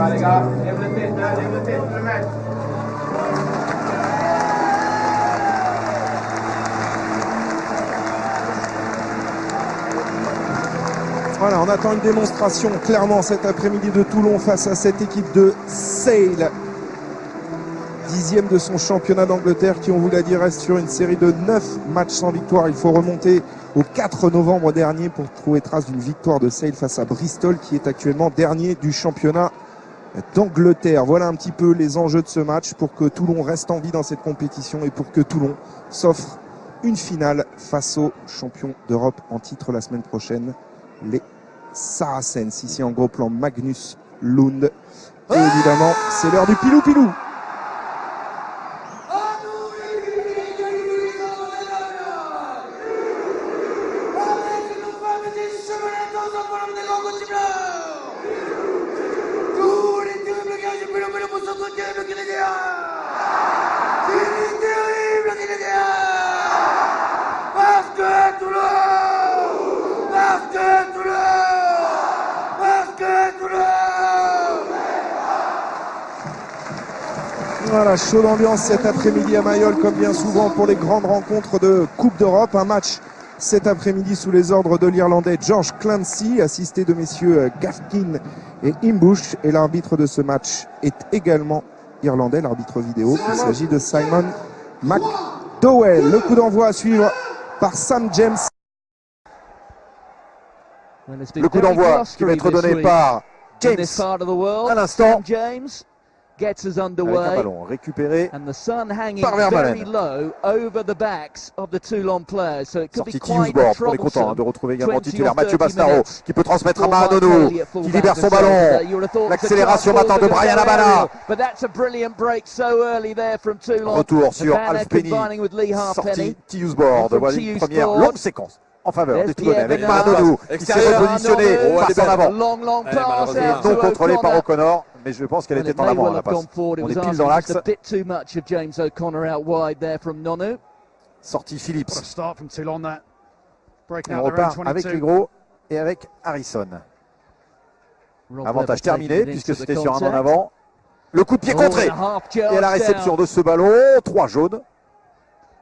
là les gars, lève le tête, le mec. Voilà, on attend une démonstration clairement cet après-midi de Toulon face à cette équipe de Sale. 10e de son championnat d'Angleterre qui, on vous l'a dit, reste sur une série de 9 matchs sans victoire. Il faut remonter au 4 novembre dernier pour trouver trace d'une victoire de Sale face à Bristol qui est actuellement dernier du championnat d'Angleterre. Voilà un petit peu les enjeux de ce match pour que Toulon reste en vie dans cette compétition et pour que Toulon s'offre une finale face aux champions d'Europe en titre la semaine prochaine, les Saracens. Ici en gros plan Magnus Lund. Et évidemment, c'est l'heure du pilou-pilou. Voilà, chaud d'ambiance cet après-midi à Mayol, comme bien souvent pour les grandes rencontres de Coupe d'Europe. Un match cet après-midi sous les ordres de l'Irlandais George Clancy, assisté de messieurs Gafkin et Imbush. Et l'arbitre de ce match est également irlandais, l'arbitre vidéo. Il s'agit de Simon McDowell. Le coup d'envoi à suivre par Sam James. Le coup d'envoi qui va être donné par James à l'instant. Gets us underway. Avec un ballon récupéré and the sun hanging par very low over the backs of the Toulon players, so it could be quite troublesome. On est content de retrouver également titulaire Mathieu Bastaro qui peut transmettre à Mahadonou, qui libère son ballon. L'accélération maintenant de Brian Abana. Retour sur Alf Penny, sortie Tiusboard. Voilà une première longue séquence en faveur des Toulonnais avec Mahadonou qui s'est repositionné, passe en avant. Et non contrôlé par O'Connor. Mais je pense qu'elle était en avant, la passe. On est pile dans l'axe. Sortie Phillips. Et on repart avec les gros et avec Harrison. Avantage terminé puisque c'était sur un en avant. Le coup de pied contré. Et à la réception de ce ballon, 3 jaunes.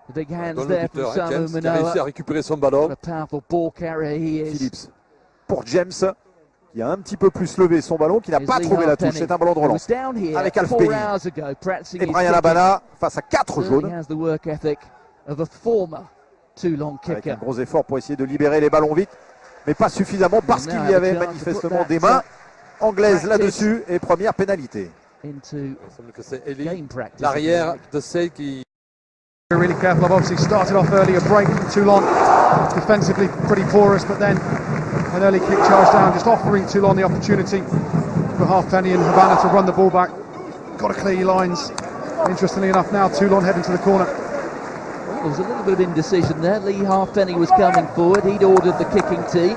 Dans le buteur, James qui a réussi à récupérer son ballon. Phillips pour James. Il a un petit peu plus levé son ballon, qui n'a pas trouvé la touche. C'est un ballon de relance avec Alf Penny et Brian Abana face à 4 jaunes. Avec un gros effort pour essayer de libérer les ballons vite, mais pas suffisamment parce qu'il y avait manifestement des mains anglaises là-dessus et première pénalité. Il semble que c'est Eli, l'arrière de celle qui... Really careful. I've obviously started off early, a break from Toulon. Defensively pretty porous, but then an early kick charge down, just offering Toulon the opportunity for Halfpenny and Havana to run the ball back. Got to clear your lines. Interestingly enough, now Toulon heading to the corner. Well, there was a little bit of indecision there. Lee Halfpenny was coming forward. He'd ordered the kicking tee.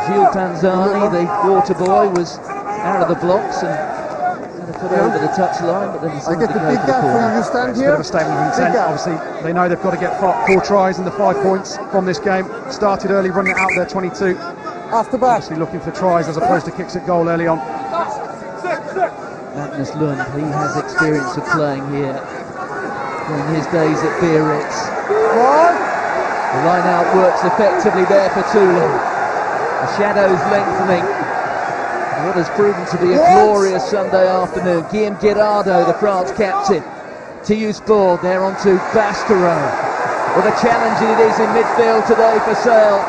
Gilles Panzani, the water boy, was out of the blocks and had a foot over the touchline, but then decided to go for the corner. It's a bit of a statement of intent. Obviously, they know they've got to get 4 tries and the 5 points from this game. Started early, running it out there, 22. After back. Obviously looking for tries as opposed to kicks at goal early on. Magnus Lund, he has experience of playing here from his days at Biarritz. The line out works effectively there for Toulon. The shadows lengthening. What has proven to be a glorious Sunday afternoon. Guillaume Girardeau, the France captain. Tiusboard there onto Bastaro. What a challenge it is in midfield today for Sale.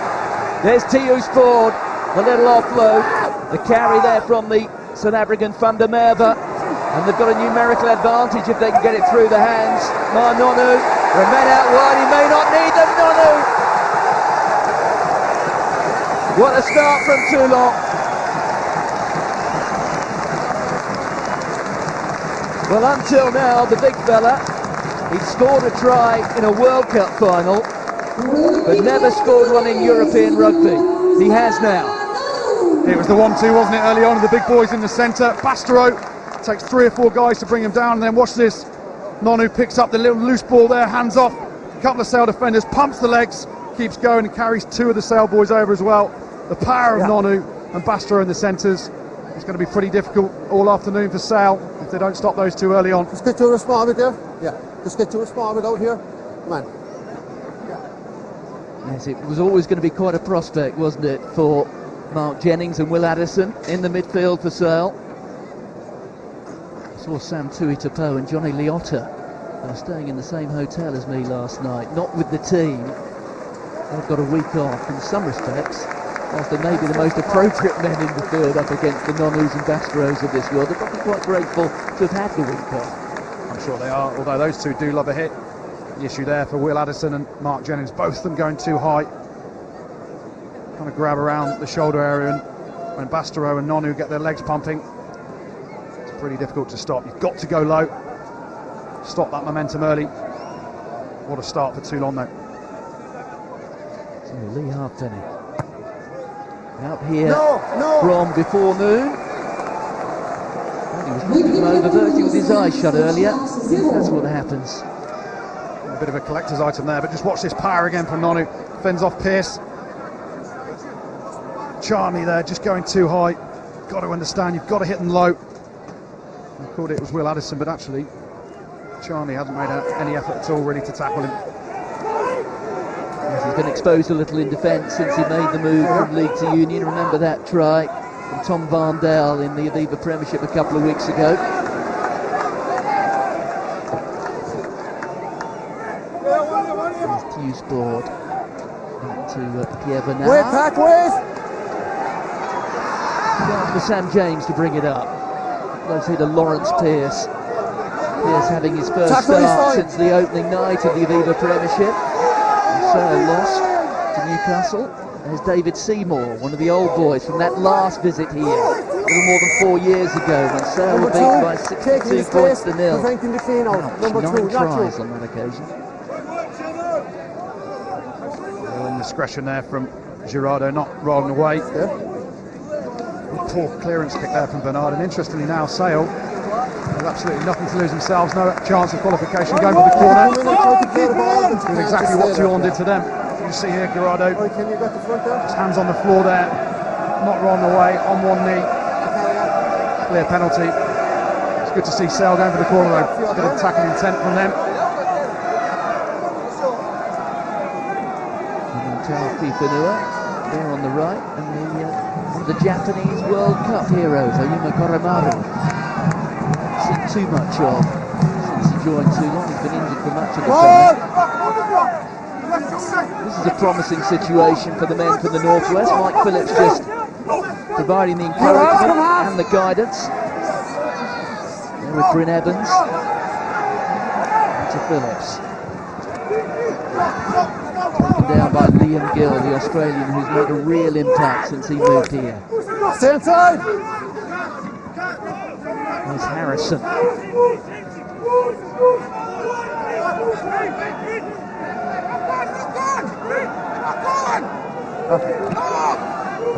There's Tiusboard, the little offload. The carry there from the South African Van der Merwe. And they've got a numerical advantage if they can get it through the hands. Nonu, the men out wide, he may not need them, Nonu. What a start from Toulon. Well, until now, the big fella, he'd scored a try in a World Cup final, but never scored one in European rugby. He has now. It was the 1-2, wasn't it, early on? The big boys in the centre. Bastaro takes 3 or 4 guys to bring him down, and then watch this. Nonu picks up the little loose ball there, hands off. A couple of Sale defenders, pumps the legs, keeps going and carries 2 of the Sale boys over as well. The power of Nonu and Bastaro in the centres. It's going to be pretty difficult all afternoon for Sale if they don't stop those two early on. Just get to a small bit there. Yeah, just get to a small bit out here. Come on. Yes, it was always going to be quite a prospect, wasn't it, for Mark Jennings and Will Addison in the midfield for Sale. I saw Sam Tuitapo and Johnny Liotta. They were staying in the same hotel as me last night, not with the team. They've got a week off. In some respects, whilst they may be the most appropriate men in the field up against the Nonus and Basteros of this world, they're probably quite grateful to have had the week off. I'm sure they are, although those two do love a hit. The issue there for Will Addison and Mark Jennings, both of them going too high. Kind of grab around the shoulder area, and when Bastero and Nonu get their legs pumping, it's pretty difficult to stop. You've got to go low, stop that momentum early. What a start for Toulon though. So Lee Halfpenny out here from before noon. He was knocking him over virtually with his eyes shut earlier. I think that's what happens. A bit of a collector's item there, but just watch this power again from Nonu. Fends off Pearce. Charney there, just going too high. Got to understand, you've got to hit them low. I thought it was Will Addison, but actually Charney hasn't made any effort at all really to tackle him. Yes, he's been exposed a little in defence since he made the move from League to Union. Remember that try from Tom Varndale in the Aviva Premiership a couple of weeks ago. Hughes board back to Pierre Bernard. Wait, Pat, wait! Down for Sam James to bring it up. Close hit to Lawrence Pearce. Pearce having his first start since the opening night of the Aviva Premiership. Sale lost to Newcastle. There's David Seymour, one of the old boys from that last visit here, a little more than 4 years ago, when Sale were beaten by 62 points to nil. Preventing the clean out. Number 9 2, tries on that occasion. Indiscretion there from Girardo, not rolling away. Poor clearance kick there from Bernard, and interestingly now Sale has absolutely nothing to lose themselves, no chance of qualification, going for the corner. Doing exactly what Toulon did to them. You see here Girardo, his hands on the floor there, not rolling away, on one knee. Clear penalty. It's good to see Sale going for the corner though. Bit of attacking intent from them. Fifanua there on the right, and one of the Japanese World Cup heroes, Ayuma Koromaru. Seen too much of since he joined Toulon. He's been injured for much of the summer. This is a promising situation for the men from the Northwest. Mike Phillips just providing the encouragement and the guidance. There with Bryn Evans. To Phillips. Down by Liam Gill, the Australian who's made a real impact since he moved here. Stay inside! There's Harrison.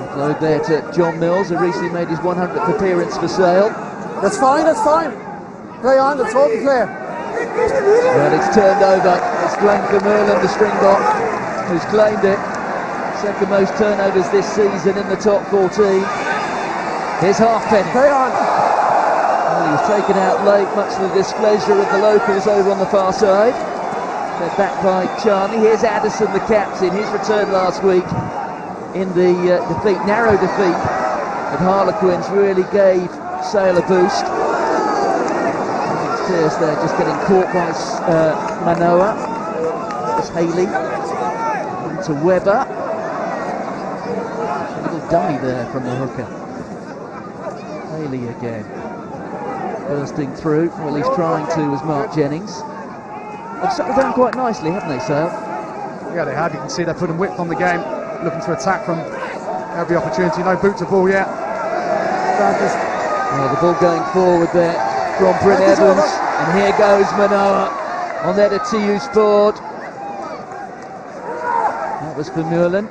Offload there to John Mills, who recently made his 100th appearance for Sale. That's fine, that's fine. Play on, let's hold the play. Well, it's turned over. It's Glenn Merlin, the Springbok, who's claimed it. Second most turnovers this season in the top 14. Here's Halfpenny. Play on. Well, he was taken out late, much to the displeasure of the locals over on the far side. They're back by Charney. Here's Addison, the captain. His return last week in the narrow defeat at Harlequins, really gave Sale a boost. Pearce there just getting caught by Manoa. It's Haley into Webber. A little dummy there from the hooker. Haley again. Bursting through. Well, he's trying to, as Mark Jennings. They've settled down quite nicely, haven't they, Sale? Yeah, they have. You can see they're putting width on the game, looking to attack from every opportunity. No boot to ball yet. Well, the ball going forward there from Bryn Evans, and here goes Manoa on there to TU Sport. That was for Merlin.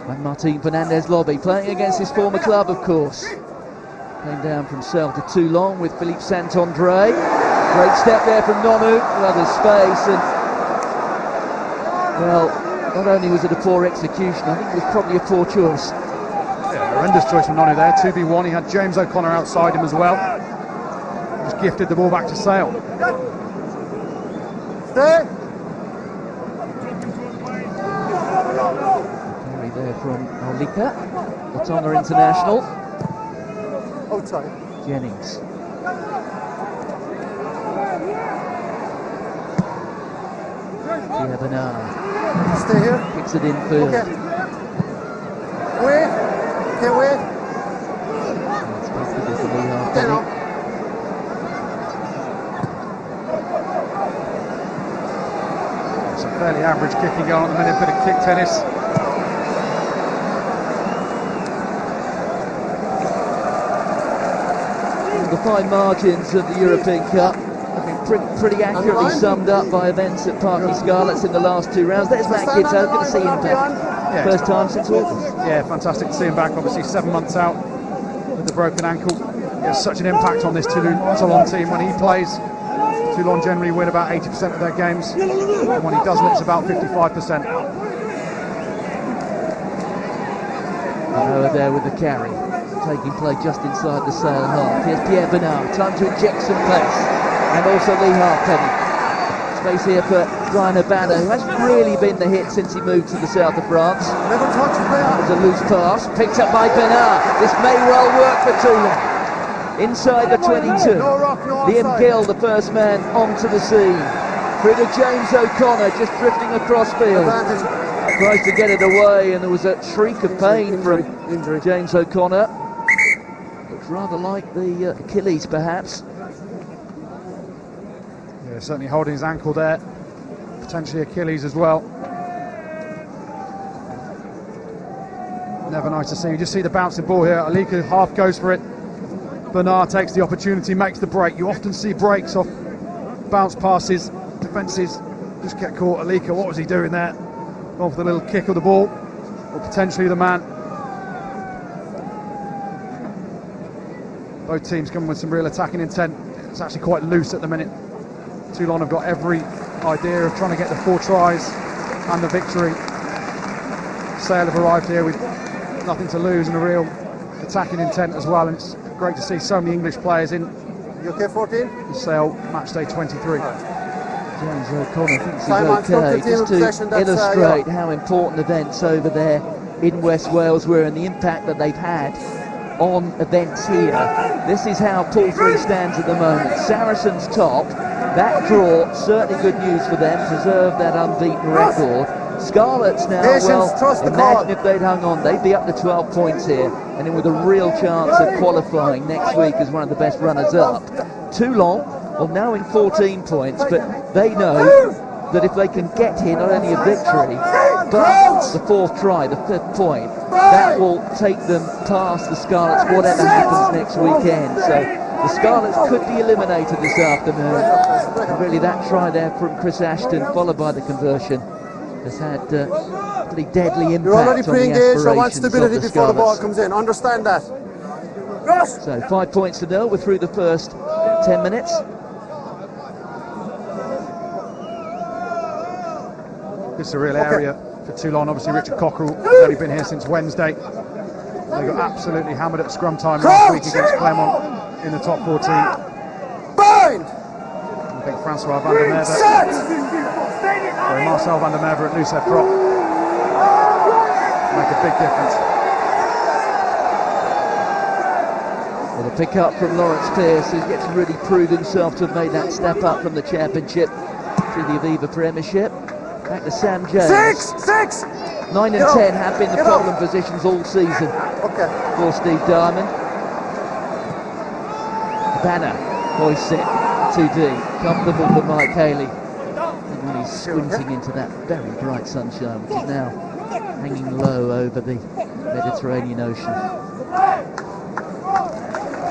And Martin Fernandez Lobby, playing against his former club, of course. Came down from Sale to Toulon with Philippe Saint-André. Great step there from Nonu, rather space, and well, not only was it a poor execution, I think it was probably a poor choice. Yeah, horrendous choice from Nonu there. 2v1. He had James O'Connor outside him as well. Just gifted the ball back to Sale. Stay. Carry there from Olika, the Tonga international. Outside. Jennings. Bernard. Stay here. Kicks it infield. Okay. Wait. Okay, wait. It's comfortable for Lee Halfpenny. Stay now. Some fairly average kicking going on at the minute, bit of kick tennis. The fine margins of the European Cup have been pretty accurately summed up by events at Parky Scarlets in the last 2 rounds. There's Matt Gitto, good to see him back. Yeah, First time since August. Yeah, fantastic to see him back. Obviously 7 months out with the broken ankle. He has such an impact on this Toulon team. When he plays, Toulon generally win about 80% of their games. And when he doesn't, it's about 55%. Over there with the carry. Taking play just inside the Sale half. Here's Pierre Bernard, time to inject some pace. And also Lee Halfpenny. Space here for Brian Habana, who hasn't really been the hit since he moved to the south of France. Never touch the player. There's a loose pass, picked up by Bernard. This may well work for Toulon. Inside the 22. Liam Gill, the first man onto the scene. Through to James O'Connor, just drifting across field. Tries to get it away, and there was a shriek of pain from James O'Connor. Looks rather like the Achilles, perhaps. Yeah, certainly holding his ankle there. Potentially Achilles as well. Never nice to see. You just see the bouncing ball here. Alika half goes for it. Bernard takes the opportunity, makes the break. You often see breaks off bounce passes. Defences just get caught. Alika, what was he doing there? Off the little kick of the ball, or potentially the man. Both teams coming with some real attacking intent. It's actually quite loose at the minute. Toulon have got every idea of trying to get the 4 tries and the victory. Sale have arrived here with nothing to lose and a real attacking intent as well, and it's great to see so many English players in. You okay, 14? The Sale match day 23. James O'Connor thinks he's okay, just to illustrate how important events over there in West Wales were and the impact that they've had on events here. This is how Pool 3 stands at the moment. Saracens top, that draw, certainly good news for them, preserve that unbeaten record. Scarlets now, well, imagine if they'd hung on, they'd be up to 12 points here, and then with a real chance of qualifying next week as one of the best runners-up. Toulon, well, now in 14 points, but they know that if they can get here not only a victory, but the 4th try, the 5th point, that will take them past the Scarlets, whatever happens next weekend. So the Scarlets could be eliminated this afternoon. And really, that try there from Chris Ashton, followed by the conversion, has had pretty deadly impact. You're already on the pre-engaged. I want aspirations stability of the before the ball Scarlets. comes in. Understand that. So 5 points to 0. We're through the first 10 minutes. This is a real area for Toulon. Obviously, Richard Cockerell has only been here since Wednesday. They got absolutely hammered at scrum time last week against Clermont in the top 14. Bind! I think Francois van der Merwe, sorry, Marcel van der Merwe at Lucef Prop make a big difference. Well, the pick up from Lawrence Pearce, who gets to really prove himself to have made that step up from the Championship to the Aviva Premiership. Back to Sam Jones. 6! 9 and 10 have been the problem positions all season for Steve Diamond. Banner hoists it too deep. Comfortable for Mike Haley. And really squinting into that very bright sunshine, which is now hanging low over the Mediterranean Ocean.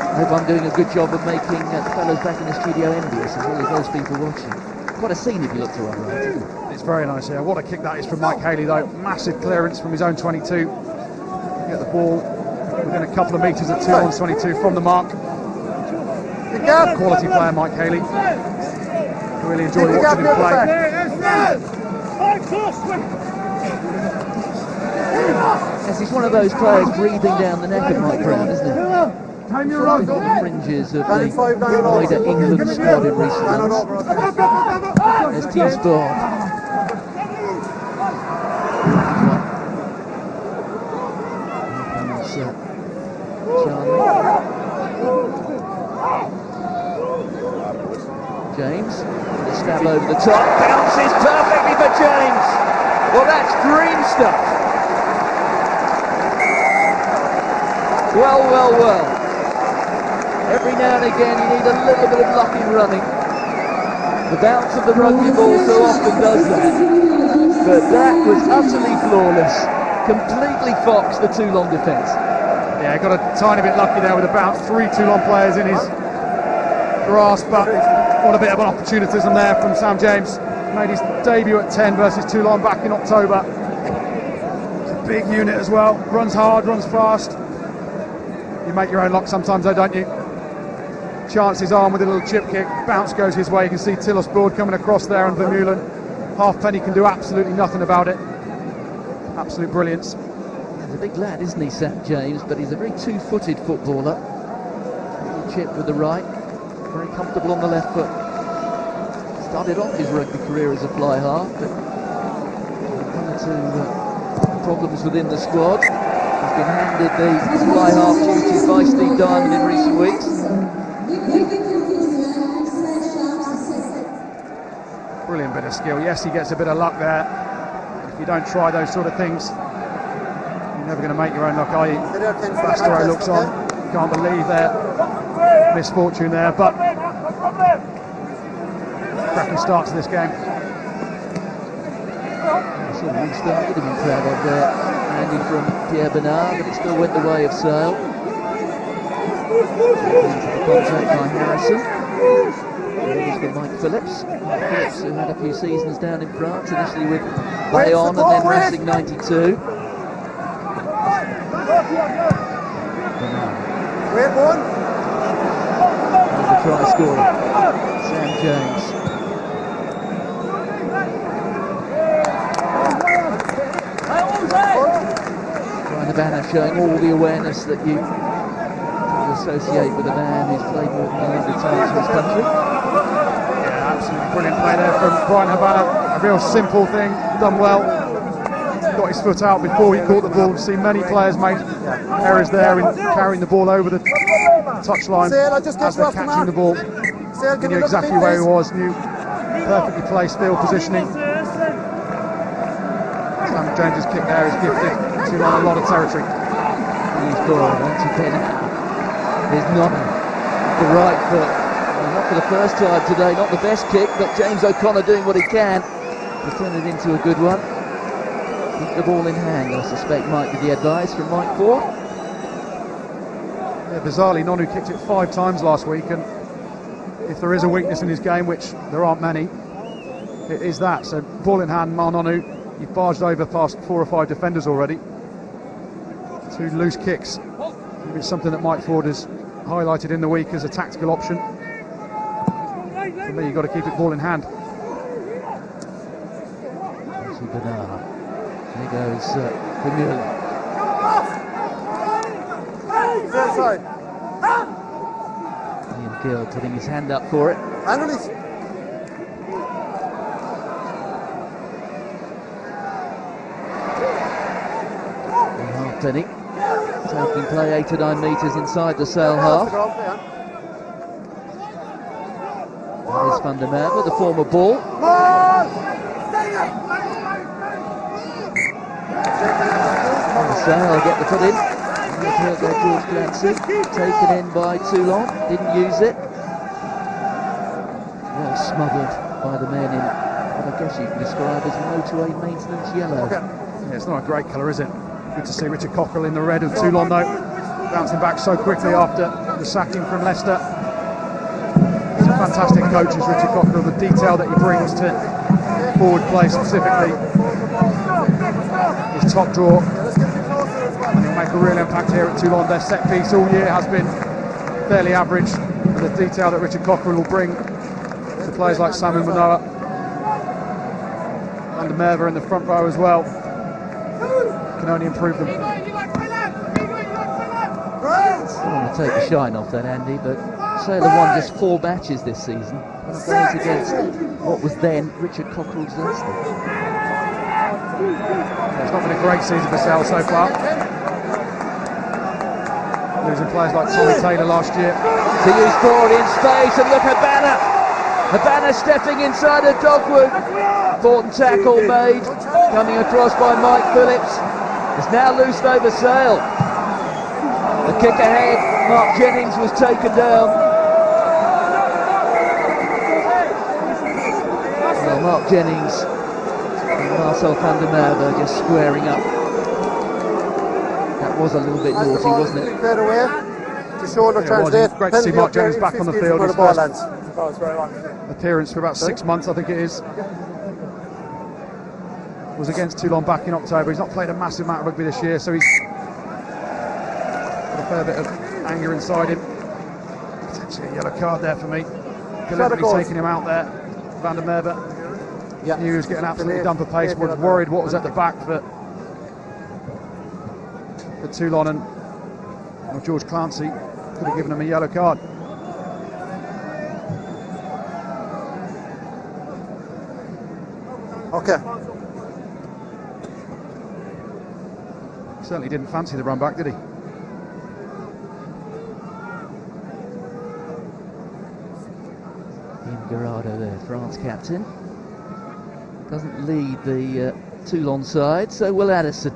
I hope I'm doing a good job of making the fellows back in the studio envious, as well as those people watching. Quite a scene if you look to our right, isn't it? It's very nice here. What a kick that is from Mike Haley, though. Massive clearance from his own 22. Get the ball within a couple of metres at Toulon's 22 from the mark. Quality player, Mike Haley. Really enjoyed watching him play. Yes, he's one of those players breathing down the neck of Mike Brown, isn't he? Been on the fringes of the wider England squad in recent months. There's T-Sport. James, the stab over the top, bounces perfectly for James. Well, that's dream stuff. Well. Every now and again you need a little bit of luck in running. The bounce of the rugby ball so often does that. But that was utterly flawless. Completely foxed the Toulon defence. Yeah, got a tiny bit lucky there with the bounce. 3 Toulon players in his grasp, but what a bit of an opportunism there from Sam James. Made his debut at 10 versus Toulon back in October. It's a big unit as well. Runs hard, runs fast. You make your own luck sometimes though, don't you? Chance his arm with a little chip kick. Bounce goes his way. You can see Tillos Board coming across there, and Vermeulen. Halfpenny can do absolutely nothing about it. Absolute brilliance. He's a big lad, isn't he, Sam James? But he's a very two-footed footballer. Little chip with the right. Very comfortable on the left foot. Started off his rugby career as a fly half, but one or two problems within the squad. He's been handed the fly half duties by Steve Diamond in recent weeks. Brilliant bit of skill. Yes, he gets a bit of luck there. If you don't try those sort of things, you're never going to make your own luck, are you? Bastero looks on. Can't believe their misfortune there, but cracking start to this game. Sort of restart would have been proud of there, Andy, from Pierre Bernard, but it still went the way of Sale. Into the contact by Harrison. He's got Mike Phillips. Phillips, who had a few seasons down in France, initially with Bayonne and then Racing 92. Wait, one. The try scorer, Sam James. Brian Habana showing all the awareness that you associate with a man who's played more than 100 times for his country. Yeah, absolutely brilliant play there from Brian Habana. A real simple thing, done well. Got his foot out before he caught the ball. We've seen many players make errors there in carrying the ball over the touchline as they're catching the ball. He knew exactly where he was, knew perfectly placed field positioning. Sam James's kick there is gifted to a lot of territory. He's ball once again. There's not the right foot. Well, not for the first time today, not the best kick, but James O'Connor doing what he can to turn it into a good one. Keep the ball in hand, I suspect, might be the advice from Mike Ford. Yeah, bizarrely, Nonu kicked it 5 times last week, and if there is a weakness in his game, which there aren't many, it is that. So ball in hand, Nonu, you've barged over past 4 or 5 defenders already. 2 loose kicks. It's something that Mike Ford has highlighted in the week as a tactical option. For me, you've got to keep it ball in hand. There goes Vermeulen. Ian Gill putting his hand up for it. Halfpenny taking play 8 to 9 metres inside the Sale half. That is Van der Merwe, the former ball. Sale get the foot in. George Glancy, taken in by Toulon, didn't use it. Well smothered by the men in what I guess you can describe as motorway maintenance yellow. Yeah, it's not a great colour, is it? Good to see Richard Cockrell in the red of Toulon though, bouncing back so quickly after the sacking from Leicester. He's a fantastic coach, is Richard Cockrell, the detail that he brings to forward play specifically. His top draw, and he'll make a real impact here at Toulon. Their set piece all year has been fairly average, and the detail that Richard Cockrell will bring to players like Samu Manoa and Van der Merwe in the front row as well can only improve them. don't want to take the shine off that, Andy, but Sailor won just 4 matches this season. One of those against what was then Richard Cockerell's Leicester. It's not been a great season for Sale so far. Losing players like Tommy Taylor last year. To use forward in space, and look at Habana. Habana stepping inside a dogwood. Important tackle made. Coming across by Mike Phillips. It's now loosed over Sale. The kick ahead. Mark Jennings was taken down. Well, Mark Jennings and Marcel van der Merwe just squaring up. That was a little bit naughty, wasn't it? To shoulder translate. Great to see Mark Jennings back on the field. His first lands. appearance for about 6 months, I think it is. Was against Toulon back in October. He's not played a massive amount of rugby this year, so he's got a fair bit of anger inside him. Potentially a yellow card there for me. Deliberately taking him out there. Van der Merwe. Yeah. Knew he was getting absolutely done for pace. Was worried what was at the back for Toulon, and George Clancy could have given him a yellow card. Okay. Certainly didn't fancy the run back, did he? Ian Garrado there, France captain. Doesn't lead the Toulon side, so Will Addison.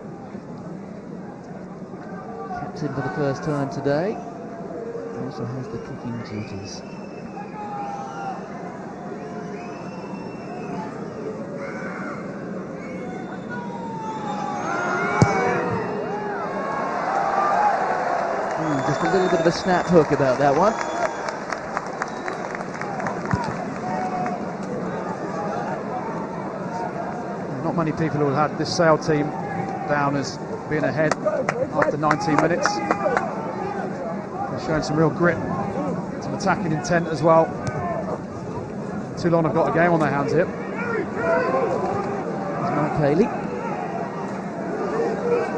Captain for the first time today. Also has the kicking duties. Just a little bit of a snap hook about that one. Not many people who had this Sale team down as being ahead after 19 minutes. They're showing some real grit, some attacking intent as well. Toulon have got a game on their hands here. There's Mark Haley.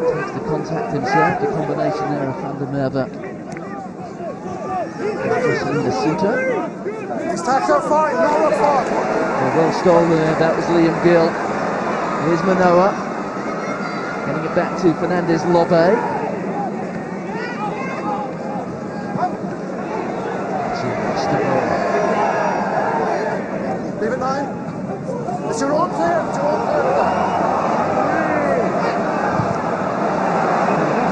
Takes the contact himself, the combination there of Van der Merwe. These tacks are fine, Well stolen there, that was Liam Gill. Here's Manoa. Getting it back to Fernandez Lobe. Leave it 9. It's your own player,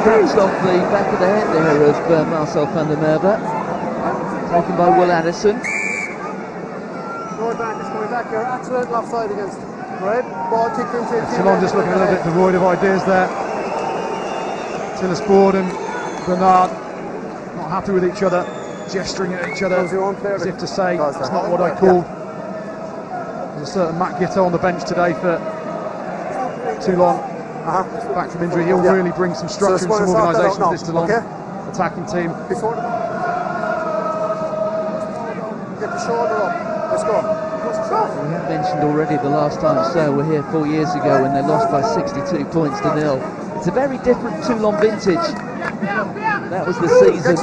Bounced off the back of the head there of Marcel van der Merwe. Taken by Will Addison. Going back, it's coming back here. Accident offside against. Right? Ball kicked into it. Toulon just looking a little bit devoid of ideas there. Tillis Board and Bernard not happy with each other, gesturing at each other as if to say, it's not what I called. There's a certain Matt Gitto on the bench today for Toulon. Back from injury, he'll really bring some structure and some organisation to this Toulon attacking team. Get the shoulder up. Let's go. We have mentioned already the last time Sale were here 4 years ago when they lost by 62 points to 0. It's a very different Toulon vintage. That was the season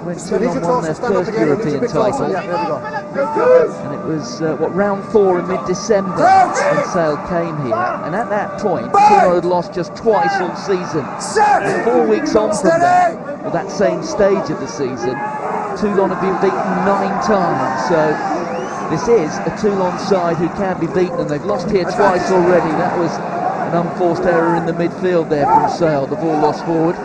when Toulon won their first European title. And it was, round 4 in mid-December when Sale came here. And at that point, Toulon had lost just twice all season. And 4 weeks on from that, or that same stage of the season, Toulon have been beaten 9 times. So this is a Toulon side who can be beaten, and they've lost here twice already. That was an unforced error in the midfield there from Sale. The ball lost forward.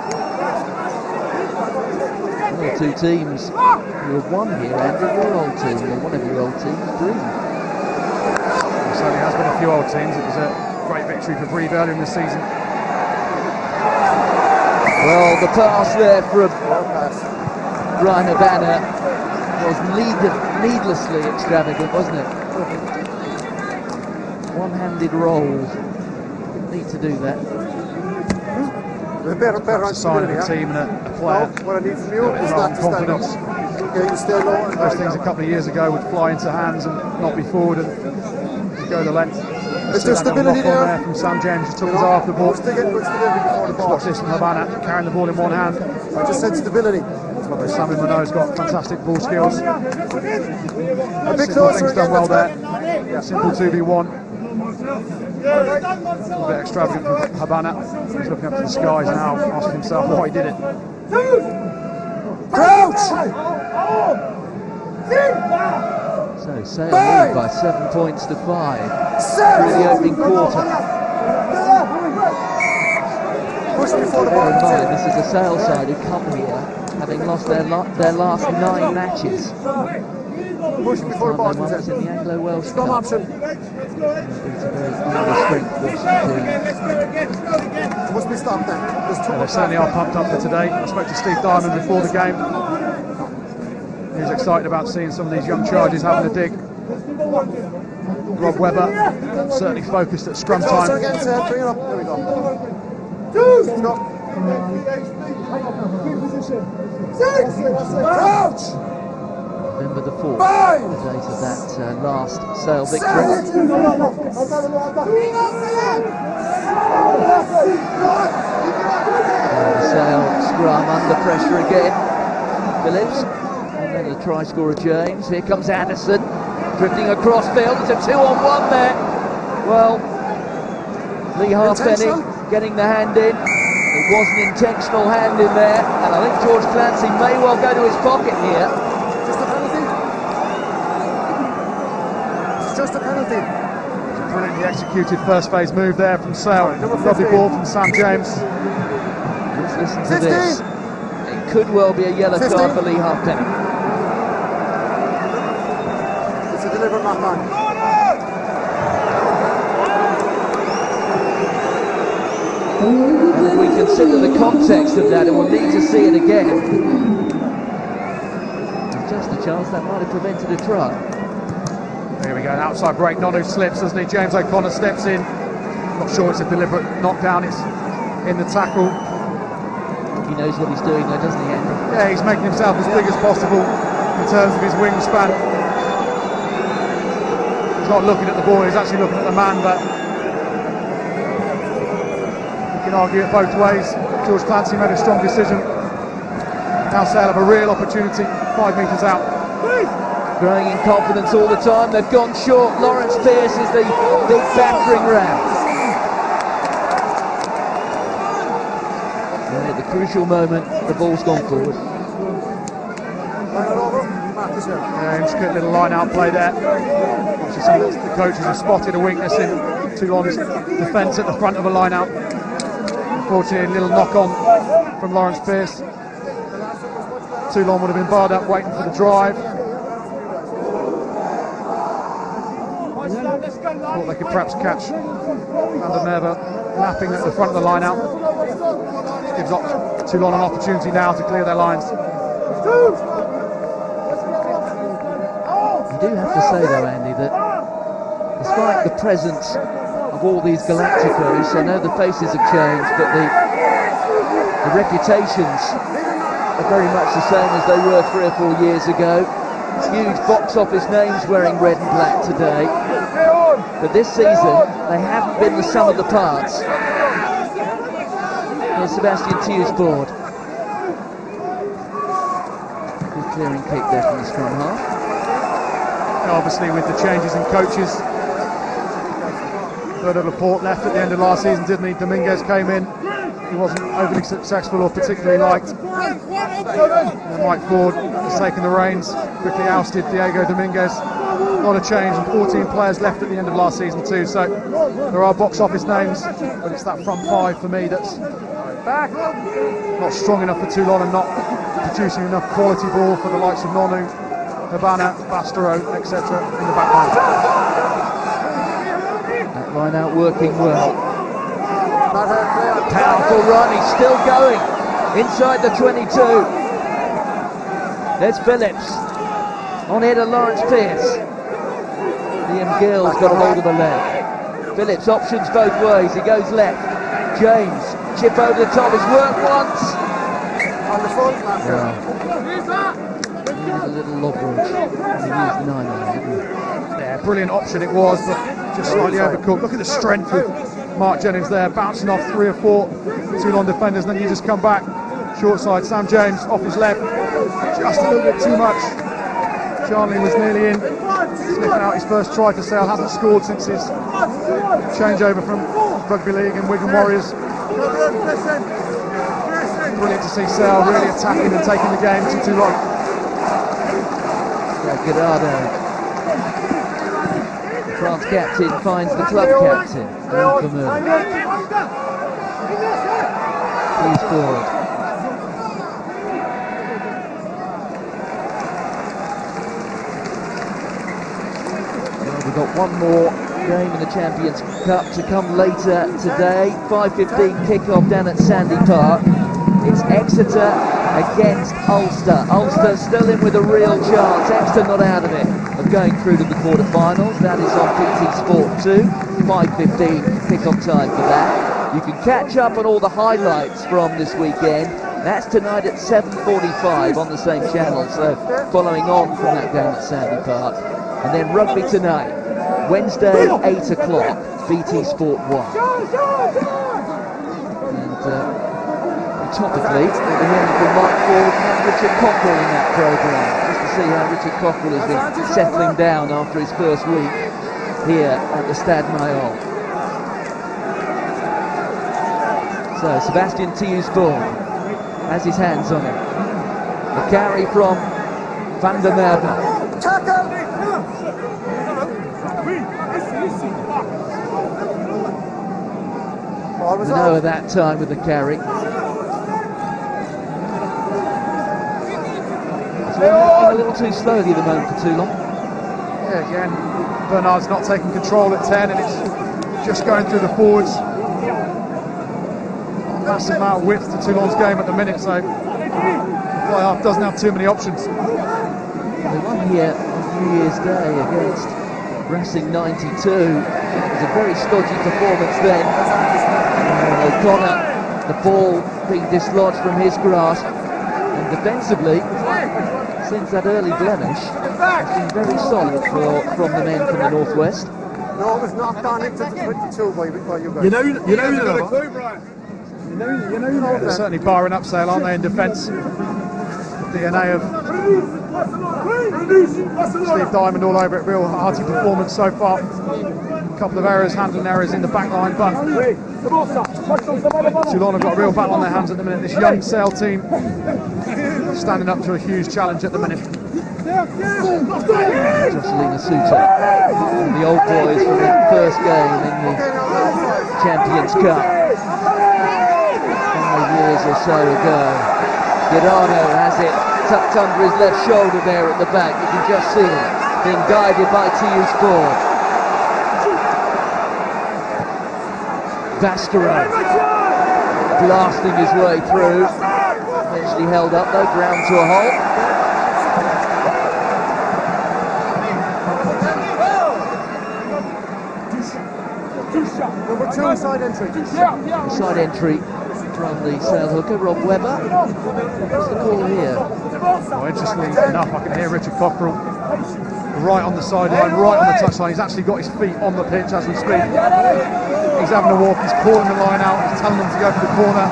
One of the two teams who have won here, Andy, your old team, or one of your old teams, Bree. There certainly has been a few old teams. It was a great victory for Bree earlier in the season. Well, the pass there from Ryan Habana was needlessly extravagant, wasn't it? One-handed roll. Didn't need to do that. Better a sign of a team and a player. What I need from you is not to confidence. Okay, you stay low. Those things a couple of years ago would fly into hands and not be forward and go the length. Is there stability there? From Sam James, just took his eye off the ball. Good stability before the ball. Watch this from Havana, carrying the ball in one hand. Just sensibility. Sammy Minogue's got fantastic ball skills. A bit closer Things done again. well there. Simple 2v1. A bit extravagant from Habana. He's looking up to the skies now, asking himself why he did it. Crouch! So Sale lead by 7 points to 5 through the opening quarter. Push before the Bear in ball. mind, this is a Sale side who come here having lost their last 9 matches. Push before the ball. One was in the Anglo-Welsh Scrum Cup. option. It's a very strength Wilson team. Must be stopped then. There's too They much. certainly are pumped up for today. I spoke to Steve Diamond before the game. He was excited about seeing some of these young charges having a dig. Rob Webber certainly focused at scrum Closer time. again, Ted. Bring it up. There we go. Let's go. Crouch! November the 4th, Five! the date of that last Sale victory. The Sale scrum under pressure again. Phillips, and then the try scorer James. Here comes Anderson, drifting across field. It's a 2-on-1 there. Well, Lee Halfpenny getting the hand in. It was an intentional hand in there, and I think George Clancy may well go to his pocket here. Just a penalty. It's just a penalty. Brilliantly executed first phase move there from Sale. Lovely ball from Sam James. Let's listen to this. It could well be a yellow card for Lee Halfpenny. It's a deliberate knock on. And if we consider the context of that, and we'll need to see it again, there's just a chance that might have prevented a try. Here we go, an outside break. Nonu slips, doesn't he? James O'Connor steps in. Not sure it's a deliberate knockdown, it's in the tackle. He knows what he's doing though, doesn't he, Andy? Yeah, he's making himself as big as possible in terms of his wingspan. He's not looking at the ball, he's actually looking at the man, but you can argue it both ways. George Clancy made a strong decision. Now Sale have a real opportunity, 5 metres out. Growing in confidence all the time. They've gone short. Lawrence Pearce is the big battering ram. And at the crucial moment, the ball's gone forward. Yeah, intricate little line-out play there. Obviously, some of the coaches have spotted a weakness in Toulon's defence at the front of a line-out. Unfortunately, a little knock-on from Lawrence Pearce. Toulon would have been barred up waiting for the drive. Thought they could perhaps catch Vandermeer napping at the front of the line out. Gives Toulon an opportunity now to clear their lines. You do have to say though, Andy, that despite the presence of all these Galacticos, I know the faces have changed, but the reputations are very much the same as they were 3 or 4 years ago. Huge box office names wearing red and black today. But this season, they haven't been the sum of the parts. Here's Sebastian Thiew's board. Good clearing kick there from the scrum half. Obviously, with the changes in coaches, Bernard Laporte left at the end of last season, didn't he? Dominguez came in. He wasn't overly successful or particularly liked. And Mike Ford has taken the reins, quickly ousted Diego Dominguez. Not a change, and 14 players left at the end of last season too, so there are box office names, but it's that front 5 for me that's not strong enough for Toulon and not producing enough quality ball for the likes of Nonu, Habana, Bastero, etc. in the back line. That line out working well. Powerful run, he's still going inside the 22. There's Phillips on here to Lawrence Pearce. Liam Gill's got a hold of the leg. Phillips options both ways, he goes left. James, chip over the top, it's worked once. On the front. He needed a little lob bridge, and he used the 9-iron, didn't he? Yeah, brilliant option it was, but just slightly overcooked. Look at the strength of Mark Jennings there, bouncing off 3 or 4 Toulon defenders, and then you just come back, Short side, Sam James off his left, just a little bit too much. Charlie was nearly in, sniffing out his first try for Sale, hasn't scored since his changeover from Rugby League and Wigan Warriors. Brilliant to see Sale really attacking and taking the game to Toulon. Gadado, France captain, finds the club captain. Please forward. Well, we've got one more game in the Champions Cup to come later today. 5:15 kickoff down at Sandy Park. It's Exeter against Ulster. Ulster still in with a real chance. Exeter not out of it, of going through to the quarterfinals. That is on BT Sport 2. 5:15 kickoff time for that. You can catch up on all the highlights from this weekend. That's tonight at 7:45 on the same channel. So following on from that game at Sandy Park. And then rugby tonight, Wednesday 8 o'clock, BT Sport 1. And topically, we're hearing from Mark Ford and Richard Cockrell in that programme, just to see how Richard Cockrell has been settling down after his first week here at the Stade Mayol. So Sebastian Tiusborg has his hands on it. The carry from Van der Merwe. Manoa that time with the carry. It's a little too slowly at the moment for Toulon. Yeah, again, Bernard's not taking control at 10 and it's just going through the forwards. Massive amount of width to Toulon's game at the minute, so the fly half doesn't have too many options. They won here on New Year's Day against Racing 92. It was a very stodgy performance then. O'Connor, the ball being dislodged from his grasp, and defensively, since that early blemish, it's been very solid from the men from the northwest. No, it was knocked on into the 22 by you guys. They're certainly barring up Sale, aren't they, in defence? DNA of Steve Diamond all over it. Real hearty performance so far. A couple of errors, handling errors in the back line, but Toulon have got a real battle on their hands at the minute. This young Sale team standing up to a huge challenge at the minute. Jocelyn Suter, the old boys from the first game in the Champions Cup 5 years or so ago. Girano has it tucked under his left shoulder there at the back. You can just see him being guided by Tiusborg. Bastero blasting his way through. Eventually held up though, ground to a halt. Number 2 side entry. Side entry from the Sale hooker, Rob Webber. What's the call here? Well, interestingly enough, I can hear Richard Cockrell right on the sideline, right on the touchline. He's actually got his feet on the pitch as we speak. He's having a walk, he's calling the line out, he's telling them to go for the corner.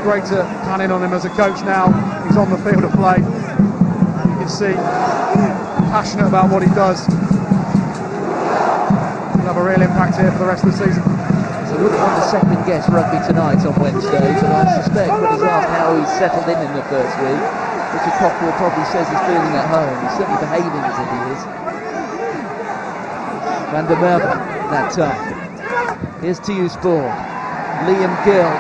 Great to pan in on him as a coach now. He's on the field of play. You can see passionate about what he does. He'll have a real impact here for the rest of the season. So I wouldn't want to second guess rugby tonight on Wednesday, but I suspect when he's asked how he's settled in the first week, Richard Cockrell probably says he's feeling at home. He's certainly behaving as if he is. Van der Merwe that time. Here's Tiusborg, Liam Gill,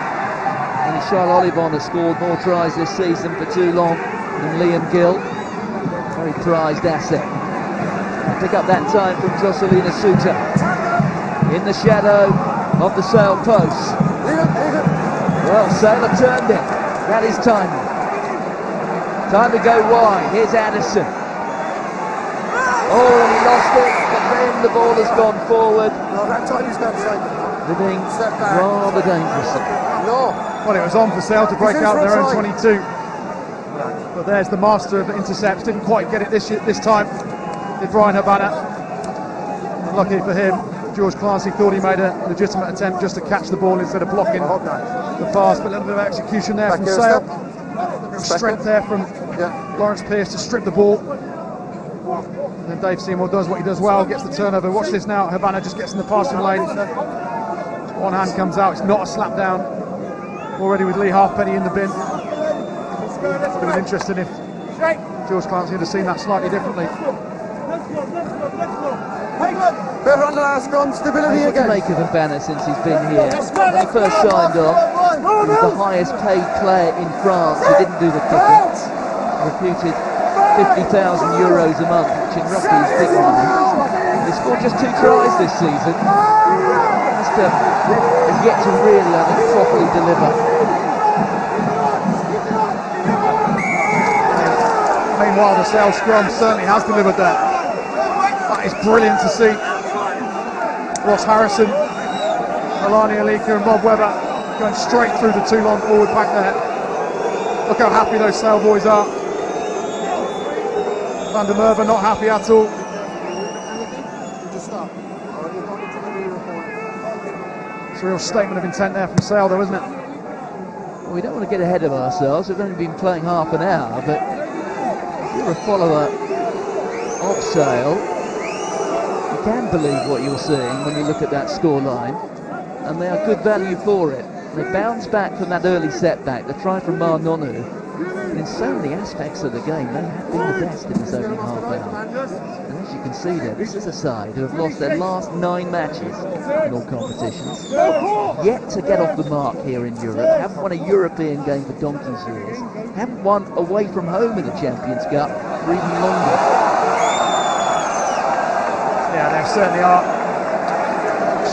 and Charles Olivon has scored more tries this season for Toulon than Liam Gill. Very prized asset. Pick up that time from Jocelyn Suter in the shadow of the Sale posts. Well, Sale have turned it. That is timing. Time to go wide. Here's Addison. Oh, and he lost it, but then the ball has gone forward. No, that time he's got side. They're being rather dangerous. No. Well, it was on for Sale to break out their own 22. But there's the master of intercepts. Didn't quite get it this time. Did Ryan Habana. Lucky for him. George Clancy thought he made a legitimate attempt just to catch the ball instead of blocking the pass, but a little bit of execution there from Sale. Strength there from Lawrence Pearce to strip the ball. And then Dave Seymour does what he does well, gets the turnover. Watch this now, Habana just gets in the passing lane. One hand comes out, it's not a slap down. Already with Lee Halfpenny in the bin. It would have been interesting if George Clancy had seen that slightly differently. Better on the last scrum, stability What to make of Habana since he's been here? When he first signed on, he was the highest paid player in France. He didn't do the kicking. Reputed €50,000 a month, which in rugby is big money. He scored just 2 tries this season. Has yet to really, I think, properly deliver. Meanwhile, the Sale scrum certainly has delivered that. That is brilliant to see. Ross Harrison, Alani Alika and Bob Webber going straight through the Toulon forward pack there. Look how happy those Sale boys are. Van der Merwe not happy at all. It's a real statement of intent there from Sale though, isn't it? Well, we don't want to get ahead of ourselves. We've only been playing half an hour, but if you're a follower of Sale, you can believe what you're seeing when you look at that scoreline, and they are good value for it. They bounce back from that early setback, the try from Mar Nonu. And in so many aspects of the game, they have been the best in this opening half hour. And as you can see there, this is a side who have lost their last 9 matches in all competitions. Yet to get off the mark here in Europe, haven't won a European game for donkey's years, haven't won away from home in the Champions Cup for even longer. Yeah, they certainly are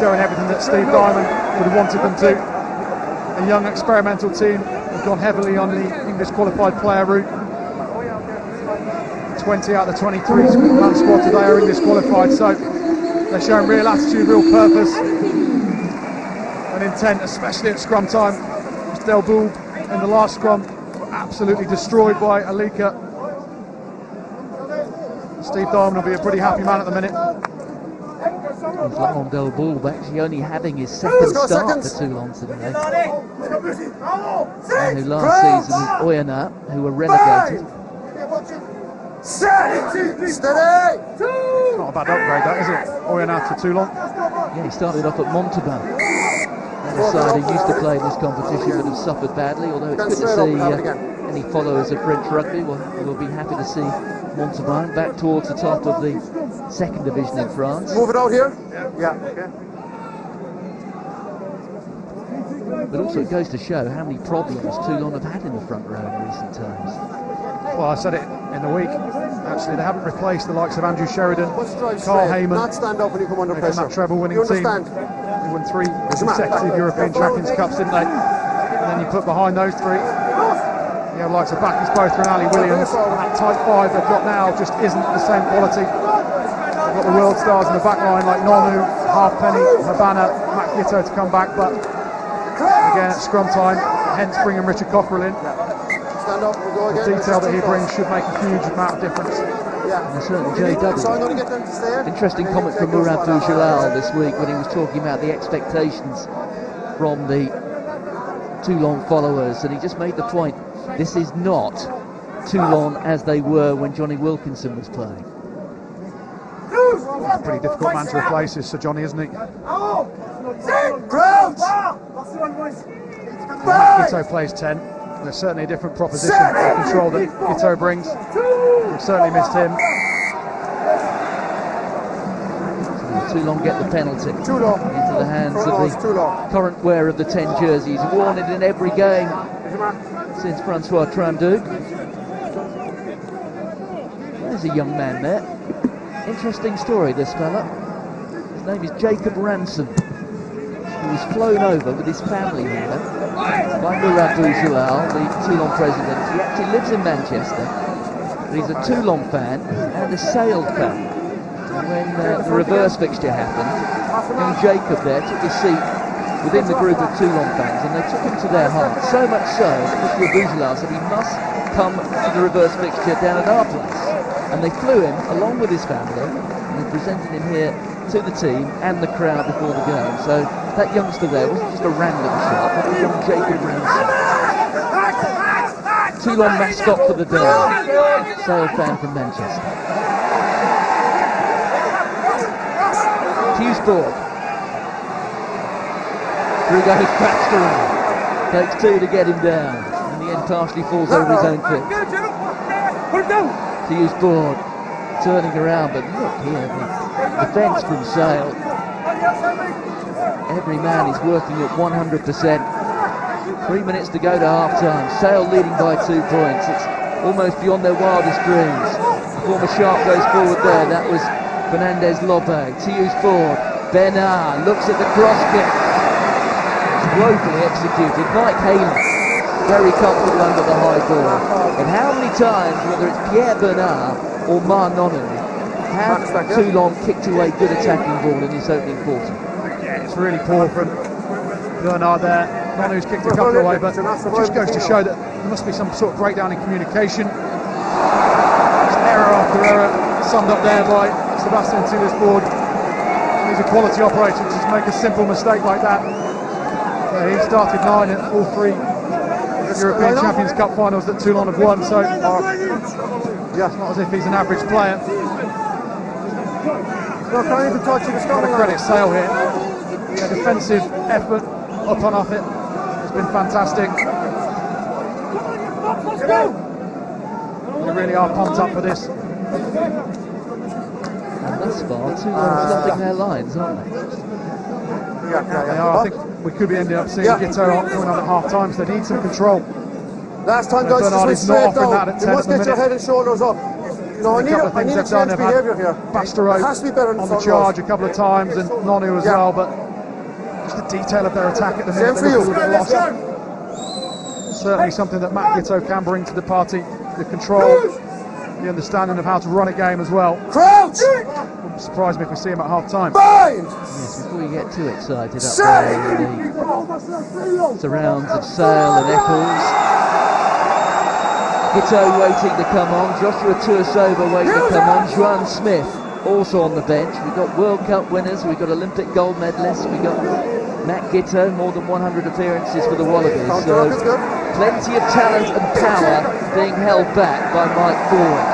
showing everything that Steve Diamond would have wanted them to. A young experimental team have gone heavily on the English qualified player route. 20 out of the 23 man squad today are English qualified, so they're showing real attitude, real purpose and intent, especially at scrum time. Del Boul in the last scrum absolutely destroyed by Alika. Steve Diamond will be a pretty happy man at the minute. He's Laurent Del Boul actually only having his second start for Toulon today. And who last season with Oyonnax, who were relegated. Steady! Not a bad upgrade that, is it? Oyonnax to Toulon. Yeah, he started off at Montauban. And a side who used to play this competition but have suffered badly, although it's good to see any followers of French rugby will be happy to see Montauban back towards the top of the second division in France. Move it out here? Yeah, okay. But also it goes to show how many problems Toulon have had in the front row in recent times. Well, I said it in the week. Actually, they haven't replaced the likes of Andrew Sheridan, Carl Heyman. Not stand up when you come under From pressure. that treble-winning team. They won 3 consecutive European Champions Cups, didn't they? And then you put behind those 3, you have likes of Bacchus Both and Ali Williams. And that tight 5 they've got now just isn't the same quality. They've got the world stars in the back line like Nonu, Halfpenny, Habana, Matt Gitto to come back, but again at scrum time, hence bringing Richard Cockrell in. Stand up, we'll go again. The detail that he brings should make a huge amount of difference. And certainly JW. Interesting comment from Mourad Boujalal this week when he was talking about the expectations from the Toulon followers, and he just made the point, this is not Toulon as they were when Johnny Wilkinson was playing. He's a pretty difficult man to replace, is Sir Johnny, isn't he? Matt Gitto plays 10. There's certainly a different proposition of control that Gitto brings. We've certainly missed him. So Toulon get the penalty into the hands of the current wearer of the 10 jerseys. Worn it in every game since Francois Tranduc. There's a young man there. Interesting story, this fella. His name is Jacob Ransom, who was flown over with his family here by Mourad Boujalal, the Toulon president. He actually lives in Manchester, but he's a Toulon fan and a Sale fan. And when the reverse fixture happened, young Jacob there took his seat within the group of Toulon fans, and they took him to their heart. So much so that Mr. Boujalal said he must come to the reverse fixture down at our place. And they flew him along with his family, and they presented him here to the team and the crowd before the game. So that youngster there wasn't just a random shot, that was young Jacob Ransom. Toulon mascot for the day, Sale fan from Manchester. Hughes ball. Through goes Baxter. Takes two to get him down. In the end, partially falls over his own foot. Hughes board, turning around, but look here, the defence from Sale. Every man is working at 100%. 3 minutes to go to half-time. Sale leading by 2 points. It's almost beyond their wildest dreams. Former Sharp goes forward there. That was Fernandez Lobe. Hughes board. Bernard looks at the cross kick. It's woefully executed. Mike Haley, very comfortable under the high ball. And how many times, whether it's Pierre Bernard or Mar Nonu, have Toulon kicked away good attacking ball in this opening quarter? Yeah, it's really poor from Bernard there. Nonu's kicked a couple away, but it just goes to show that there must be some sort of breakdown in communication. Just error after error, summed up there by Sebastian Tillisbourg. He's a quality operator to just make a simple mistake like that. He started 9 at all 3 European Champions Cup finals that Toulon have won, so it's not as if he's an average player. Look, I need to touch you. Got to credit Sale here. Their defensive effort up and off it has been fantastic. They really are pumped up for this. And thus far, Toulon stopping their lines, aren't they? They are. I think we could be ending up seeing Gito coming on at half-time, so they need some control. Last time, guys, Bernard is not offering that at 10 you must at the get your minute. head and shoulders up. You know, I need a change behaviour here. Bastero It has to be better than on the charge a couple of times, and Nonu as well, but just the detail of their attack at the minute, they look a little bit lost. Certainly something that Matt Gito can bring to the party, the control, the understanding of how to run a game as well. Crouch! Wouldn't surprise me if we see him at half-time. Bind! Yes, before you get too excited up there in the surrounds of Sale and Eccles. Gito waiting to come on, Joshua Tuasova waiting to come on, Juan Smith also on the bench. We've got World Cup winners, we've got Olympic gold medalists, we've got Matt Gito, more than 100 appearances for the Wallabies, so plenty of talent and power being held back by Mike Ford.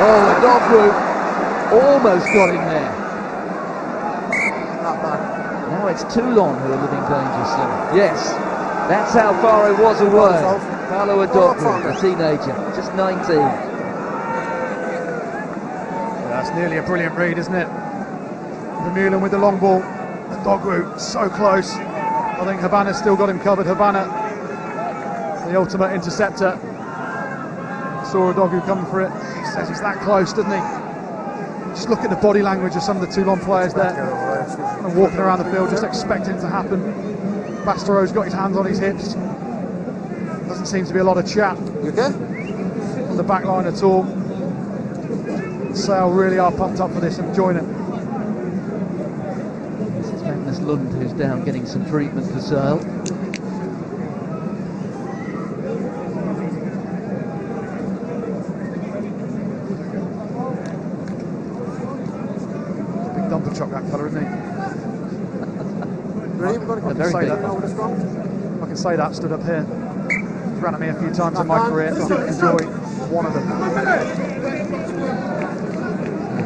Oh, the dog group almost got him there. Now it's Toulon who are living dangerously. Yes, that's how far it was away. Paolo Adogwu, a teenager, just 19. That's nearly a brilliant read, isn't it? Vermeulen with the long ball. Adogwu so close. I think Habana's still got him covered. Habana, the ultimate interceptor. Saw Adogwu coming for it. He says he's that close, doesn't he? Just look at the body language of some of the Toulon players there. Kind of walking around the field, just expecting it to happen. Bastero's got his hands on his hips. Doesn't seem to be a lot of chat on the back line at all. Sale really are pumped up for this and enjoying it. This is Magnus Lund who's down getting some treatment for Sale. Big dumper truck, that fella, isn't he? Ready? I can say that, stood up here. He's ran at me a few times in my career. I didn't enjoy one of them.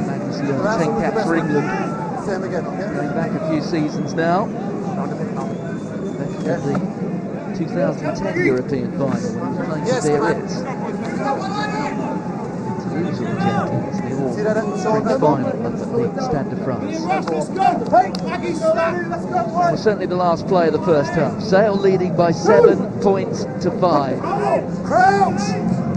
Magnus Lund, 10 caps for England. Same again, okay? Going back a few seasons now. At the 2010 European final when he was playing for Biarritz. Toulouse were the champions. They all reached the final up at the Stade de France. Well, certainly the last play of the first half. Sale leading by 7 points to 5.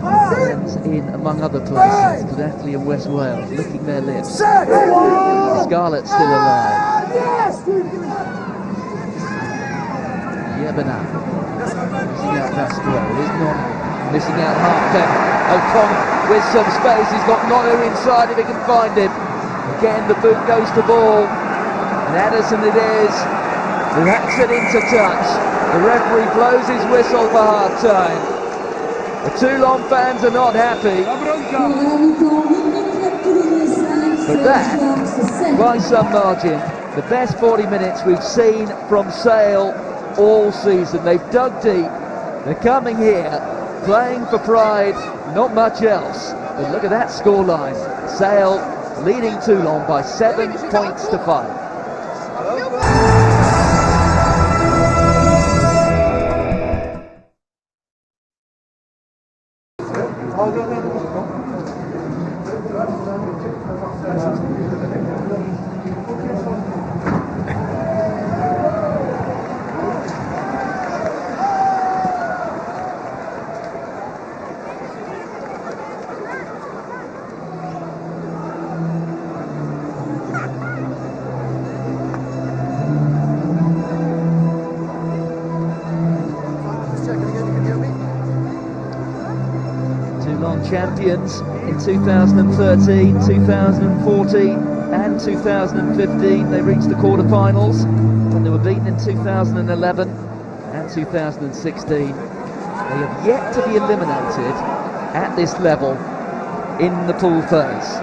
Fans in, among other places, to Dathlu and West Wales, licking their lips. The Scarlet's still alive. Yebana missing out Castro. Here's Nonu missing out half-back. O'Connor with some space. He's got Nonu inside if he can find him. Again, the boot goes to ball. And Addison it is. The accident to touch. The referee blows his whistle for half-time. The Toulon fans are not happy. But that, by some margin, the best 40 minutes we've seen from Sale all season. They've dug deep, they're coming here, playing for pride, not much else. But look at that scoreline. Sale leading Toulon by 7 points to 5. Champions in 2013, 2014 and 2015. They reached the quarter-finals when they were beaten in 2011 and 2016. They have yet to be eliminated at this level in the pool phase.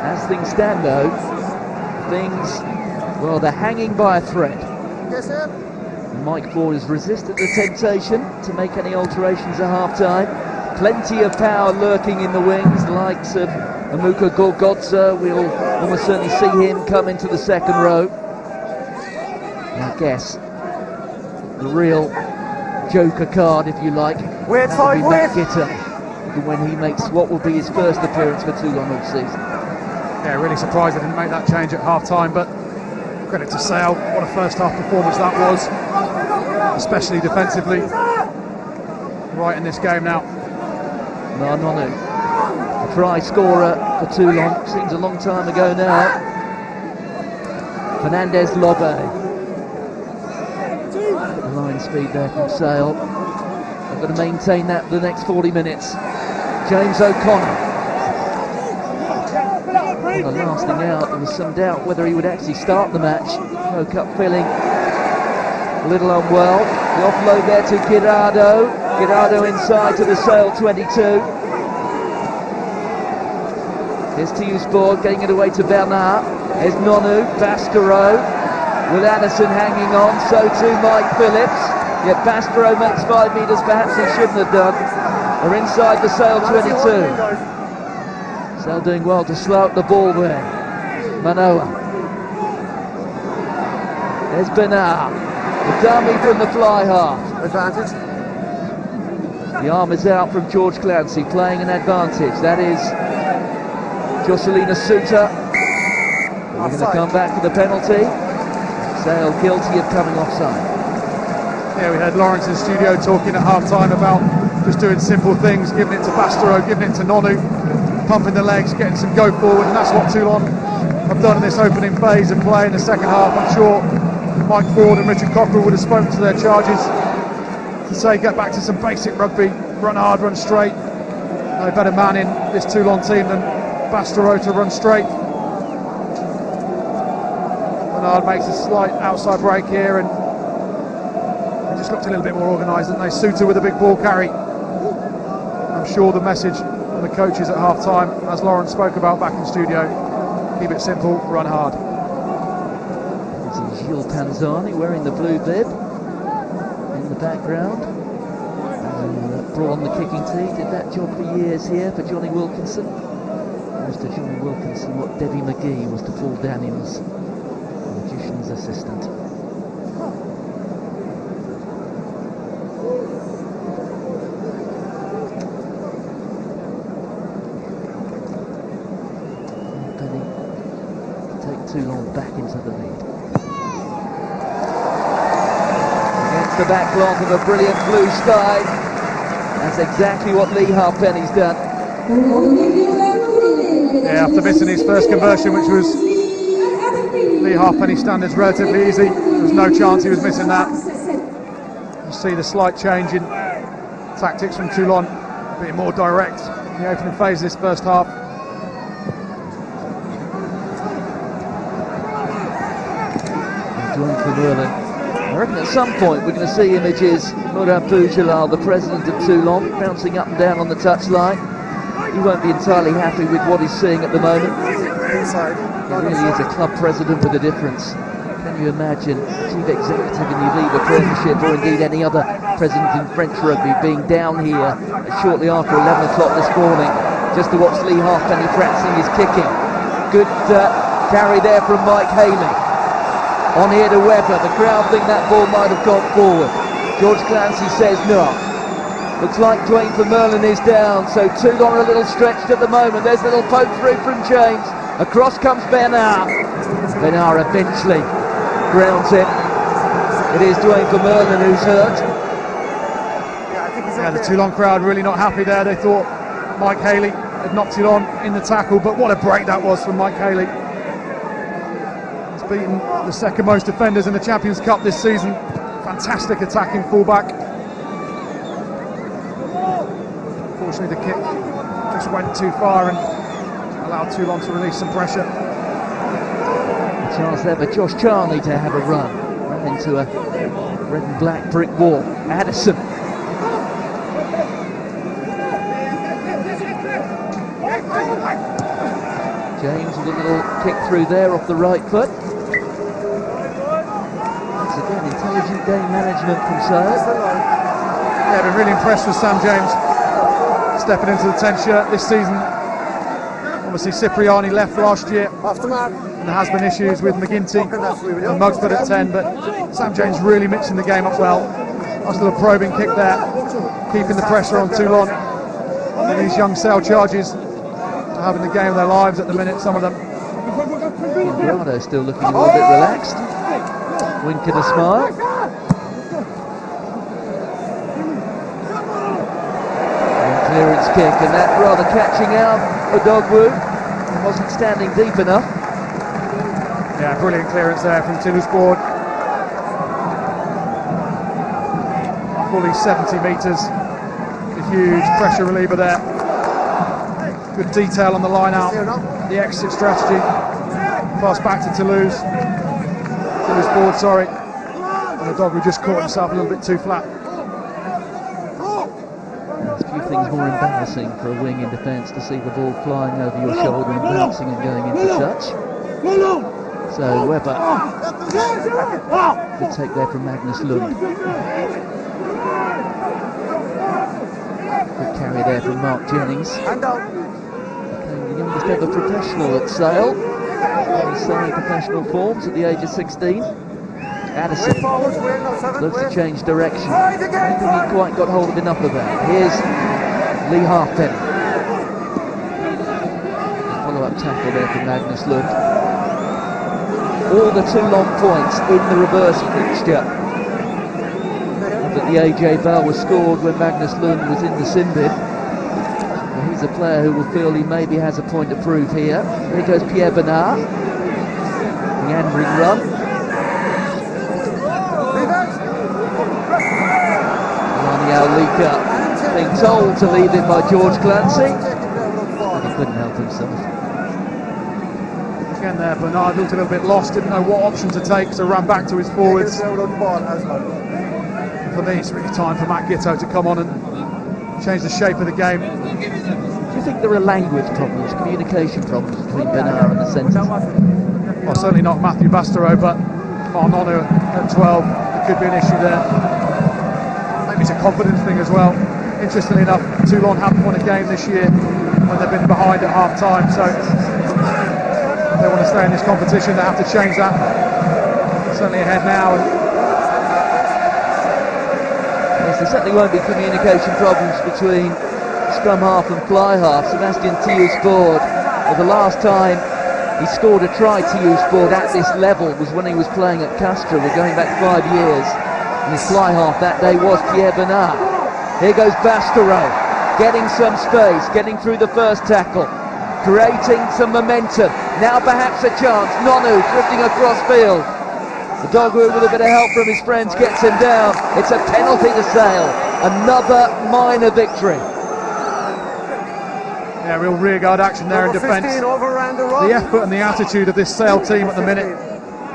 As things stand though, well, they're hanging by a thread. Yes, sir. Mike Ford has resisted the temptation to make any alterations at half-time. Plenty of power lurking in the wings, the likes of Amuka Gorgodze. We'll almost certainly see him come into the second row. And I guess the real joker card, if you like, Weird that will be side, Matt Gitter when he makes what will be his first appearance for Toulon all season. Yeah, really surprised they didn't make that change at half-time, but credit to Sale. What a first-half performance that was, especially defensively. Right in this game now. Nonu, a try scorer for Toulon, seems a long time ago now. Fernandez Lobe. The line speed there from Sale. They've got to maintain that for the next 40 minutes. James O'Connor. On the last thing out, there was some doubt whether he would actually start the match. Woke up feeling a little unwell. The offload there to Girardo. Girardo inside to the Sale 22. Here's Tiusborg getting it away to Bernard. Here's Nonu, Baskero. Will Addison hanging on, so too Mike Phillips. Yet Baskero makes 5 metres, perhaps he shouldn't have done. They're inside the Sale 22. Sale doing well to slow up the ball there. Manoa. There's Bernard. The dummy from the fly half. Advantage. The arm is out from George Clancy, playing an advantage. That is Jocelina Suter. We're going to come back for the penalty. Sale guilty of coming offside. Yeah, we had Lawrence in the studio talking at half-time about just doing simple things, giving it to Baskero, giving it to Nonu, pumping the legs, getting some go forward, and that's what Toulon have done in this opening phase of play in the second half. I'm sure Mike Ford and Richard Cockrell would have spoken to their charges to say get back to some basic rugby, run hard, run straight. No better man in this Toulon team than Baskero to run straight. Bernard makes a slight outside break here and they just looked a little bit more organised, didn't they? Suter with a big ball carry. I'm sure the message from the coaches at half-time, as Lawrence spoke about back in studio, keep it simple, run hard. This is Gilles Panzani wearing the blue bib in the background. Brought on the kicking tee, did that job for years here for Johnny Wilkinson. To Johnny Wilkinson what Debbie McGee was to Paul Daniels, the magician's assistant. Penny to take Toulon back into the lead. Against the backdrop of a brilliant blue sky. That's exactly what Lee Halfpenny's done. Yeah, after missing his first conversion, which was Lee Halfpenny standards relatively easy, there was no chance he was missing that. You see the slight change in tactics from Toulon, a bit more direct in the opening phase of this first half. I reckon at some point we're going to see images of Mourad Boujalal, the president of Toulon, bouncing up and down on the touchline. he won't be entirely happy with what he's seeing at the moment. He really is a club president with a difference. Can you imagine a chief executive in the League Premiership, or indeed any other president in French rugby, being down here shortly after 11 o'clock this morning just to watch Lee Halfpenny practicing his kicking? Good carry there from Mike Haley. On here to Webber. The crowd think that ball might have gone forward. George Clancy says no. Looks like Dwayne Vermeulen is down, so Toulon are a little stretched at the moment. There's a little poke through from James. Across comes Bernard. Bernard eventually grounds it. It is Dwayne Vermeulen who's hurt. Yeah, the Toulon crowd really not happy there. They thought Mike Haley had knocked it on in the tackle, but what a break that was from Mike Haley. He's beaten the second most defenders in the Champions Cup this season. Fantastic attacking fullback. Unfortunately, the kick just went too far and allowed Toulon to release some pressure. A chance there for Josh Charney to have a run. Ran into a red and black brick wall. Addison. James with a little kick through there off the right foot. Once again, intelligent game management from Sale. Yeah, been really impressed with Sam James stepping into the 10 shirt this season. Obviously Cipriani left last year and there has been issues with McGinty and Mugsford at 10, but Sam James really mixing the game up well. Nice little probing kick there, keeping the pressure on Toulon. And these young Sale charges are having the game of their lives at the minute, some of them. Brado still looking a little bit relaxed. Wink and a smile. Clearance kick, and that rather catching out for Dogwood. Wasn't standing deep enough. Yeah, brilliant clearance there from Toulouse board. Fully 70 metres. A huge pressure reliever there. Good detail on the line out. The exit strategy. Pass back to Toulouse. Toulouse board, sorry. And the Dogwood just caught himself a little bit too flat. Things more embarrassing for a wing in defence to see the ball flying over your shoulder and bouncing and going into touch. So Webber good take there from Magnus Lund. Good carry there from Mark Jennings. Became the youngest ever professional at Sale. He's selling professional forms at the age of 16. Addison looks to change direction. I don't think he quite got hold of enough of that. Here's Lee Halfpenny. Follow-up tackle there from Magnus Lund. All the Toulon points in the reverse fixture. That the AJ Bell was scored when Magnus Lund was in the sin bin. Well, he's a player who will feel he maybe has a point to prove here. There goes Pierre Bernard. Meandering run. Alika being told to leave it by George Clancy, and he couldn't help himself. Again there, Bernard looked a little bit lost, didn't know what option to take, so ran back to his forwards. For me, it's really time for Matt Gitto to come on and change the shape of the game. Do you think there are language problems, communication problems between Bernard and the centres? Well, certainly not Matthew Bastereau, but Marnonu at 12, there could be an issue there. It's a confidence thing as well. Interestingly enough, Toulon haven't won a game this year when they've been behind at half time, so if they want to stay in this competition, they have to change that. Certainly ahead now. Yes, there certainly won't be communication problems between scrum half and fly half. Sebastian Thius-Ford, well, the last time he scored a try, Thius-Ford, at this level was when he was playing at Castres. We're going back 5 years. And his fly half that day was Pierre Bernard. Here goes Bastereau, getting some space, getting through the first tackle, creating some momentum. Now perhaps a chance. Nonu drifting across field. The Dogwood with a bit of help from his friends gets him down. It's a penalty to Sale. Another minor victory. Yeah, real rearguard action there in defence. The effort and the attitude of this Sale team at the minute,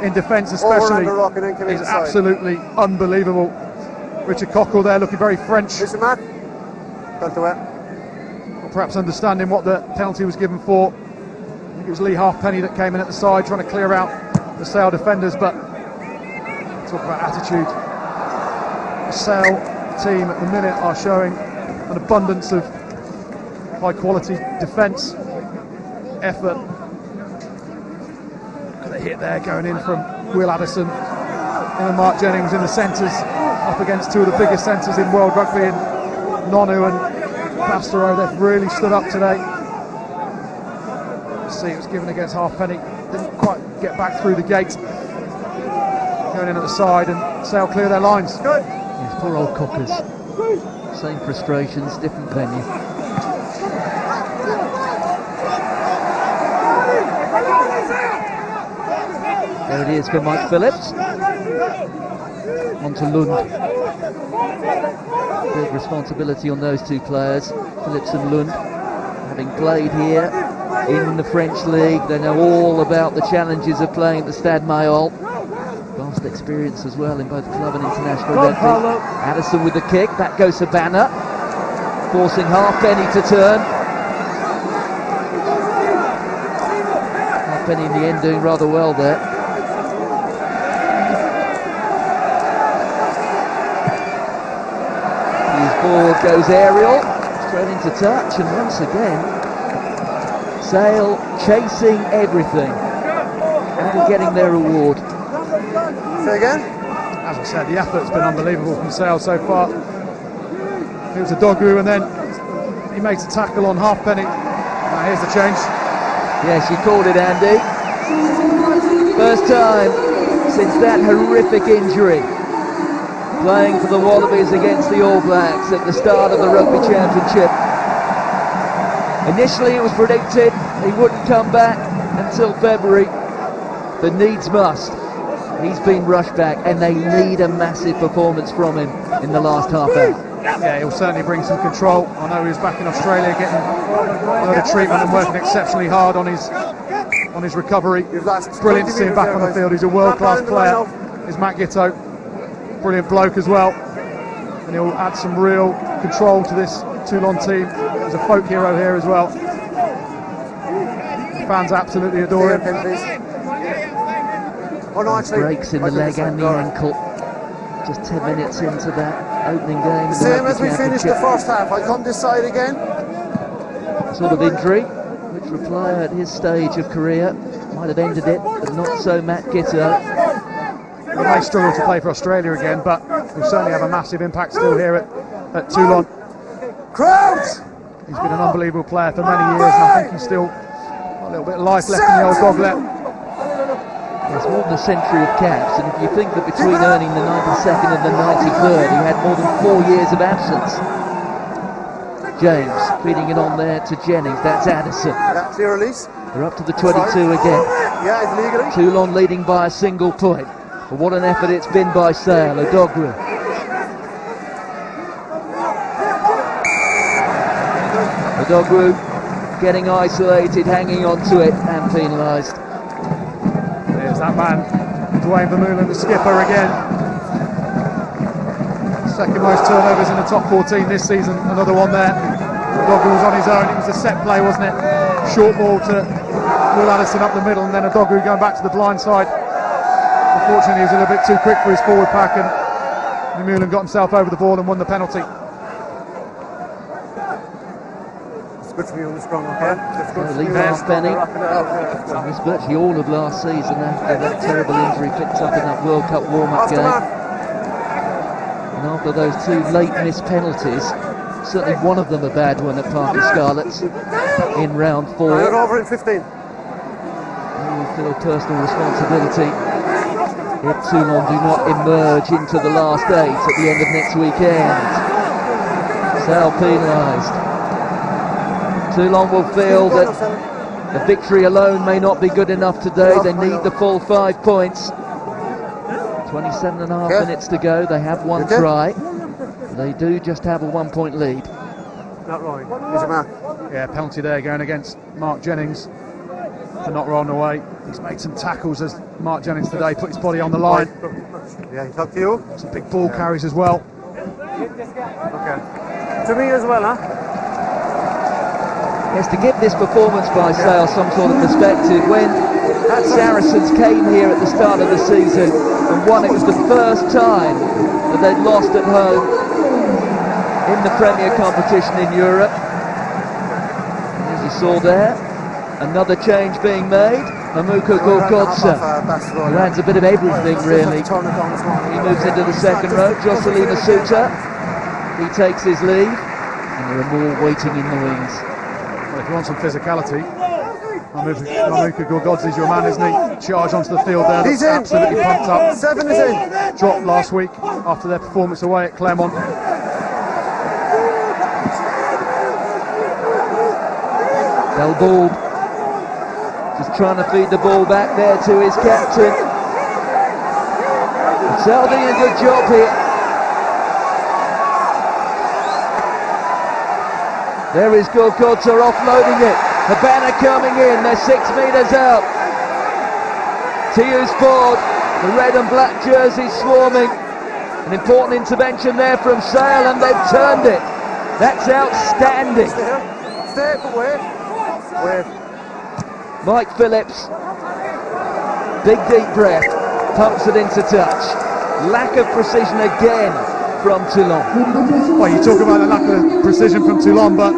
in defence especially, is absolutely unbelievable. Richard Cockle there looking very French. perhaps understanding what the penalty was given for. I think it was Lee Halfpenny that came in at the side trying to clear out the Sale defenders, but talk about attitude. The Sale team at the minute are showing an abundance of high quality defence, effort. Got a hit there going in from Will Addison and Mark Jennings in the centres, up against two of the biggest centres in world rugby, in Nonu and Pastoreau. They've really stood up today. See, it was given against Halfpenny, didn't quite get back through the gate. Going in at the side, and Sale clear their lines. Good. Yes, poor old Cockers. Same frustrations, different venue. There it is for Mike Phillips. On to Lund. Big responsibility on those two players, Phillips and Lund. Having played here in the French League, they know all about the challenges of playing at the Stade Mayol. Vast experience as well in both club and international rugby. Addison with the kick, back goes Sabana, forcing Halfpenny to turn. Halfpenny in the end doing rather well there. His ball goes aerial, straight into touch, and once again Sale chasing everything and getting their reward. Say again? As I said, the effort's been unbelievable from Sale so far. It was a Dogu, and then he makes a tackle on Halfpenny. Now here's the change. Yes, you called it, Andy. First time since that horrific injury, playing for the Wallabies against the All Blacks at the start of the Rugby Championship. Initially it was predicted he wouldn't come back until February, but needs must. He's been rushed back, and they need a massive performance from him in the last half hour. Yeah, he'll certainly bring some control. I know he was back in Australia getting a lot of treatment and working exceptionally hard on his recovery. Brilliant to see him back on the field. He's a world-class player. Is Matt Gitto. Brilliant bloke as well. And he'll add some real control to this Toulon team. He's a folk hero here as well. The fans absolutely adore him. Breaks in the leg and the ankle. Just 10 minutes into that opening game. Same as we finished the first half. I come this side again. Sort of injury, which Reply at his stage of career might have ended it, but not so Matt Gitto. He may struggle to play for Australia again, but he'll certainly have a massive impact still here at Toulon. Crowds! He's been an unbelievable player for many years, and I think he's still got a little bit of life left in the old doglet. It's more than a century of caps, and if you think that between earning the 92nd and the 93rd he had more than 4 years of absence. James feeding it on there to Jennings, that's Addison. Yeah, clear release. They're up to the 22 again. Yeah, it's legally. Toulon leading by a single point. But what an effort it's been by Sale, Odogwu. Odogwu getting isolated, hanging on to it and penalised. There's that man, Dwayne Vermeulen, the skipper again. Second most turnovers in the top 14 this season, another one there. Odogwu was on his own, it was a set play, wasn't it? Short ball to Will Addison up the middle, and then Odogwu going back to the blind side. Unfortunately, he was a little bit too quick for his forward pack, and Vermeulen got himself over the ball and won the penalty. It's good to be on the strong, okay? Lee Halfpenny. It was virtually all of last season after that terrible injury picked up in that World Cup warm-up game. And after those two late missed penalties, certainly one of them a bad one at Parker Scarlets in round 4. They're over in 15. He will feel personal responsibility if Toulon do not emerge into the last 8 at the end of next weekend. Sale penalised. Toulon will feel that the victory alone may not be good enough today. They need the full 5 points. 27.5 minutes to go. They have one try. They do just have a 1-point lead. Not right. Here's a mark. Yeah, penalty there going against Mark Jennings for not rolling away. He's made some tackles as Mark Jennings today put his body on the line. Yeah, he talked to you. Some big ball carries as well. Okay. To me as well, huh? Yes, to give this performance by Sale some sort of perspective, when that Saracens came here at the start of the season and won, it was the first time that they'd lost at home in the Premier competition in Europe. And as you saw there, another change being made. Mamuka Gorgodze, who adds a bit of everything really. He moves into the second row. Jocelyn Masuta, he takes his leave, and there are more waiting in the wings. Well, if you want some physicality, Mamuka Gorgodze is your man, isn't he? Charge onto the field there. He's absolutely pumped up. 7 is in. Dropped last week after their performance away at Clermont. Delbourg just trying to feed the ball back there to his captain. Sale doing a good job here. There is Gorgodze offloading it. Habana coming in, they're 6 metres out. TU's board, the red and black jerseys swarming. An important intervention there from Sale, and they've turned it. That's outstanding. Stay, but wait. Mike Phillips, big deep breath, pumps it into touch. Lack of precision again from Toulon. Well, you talk about the lack of precision from Toulon, but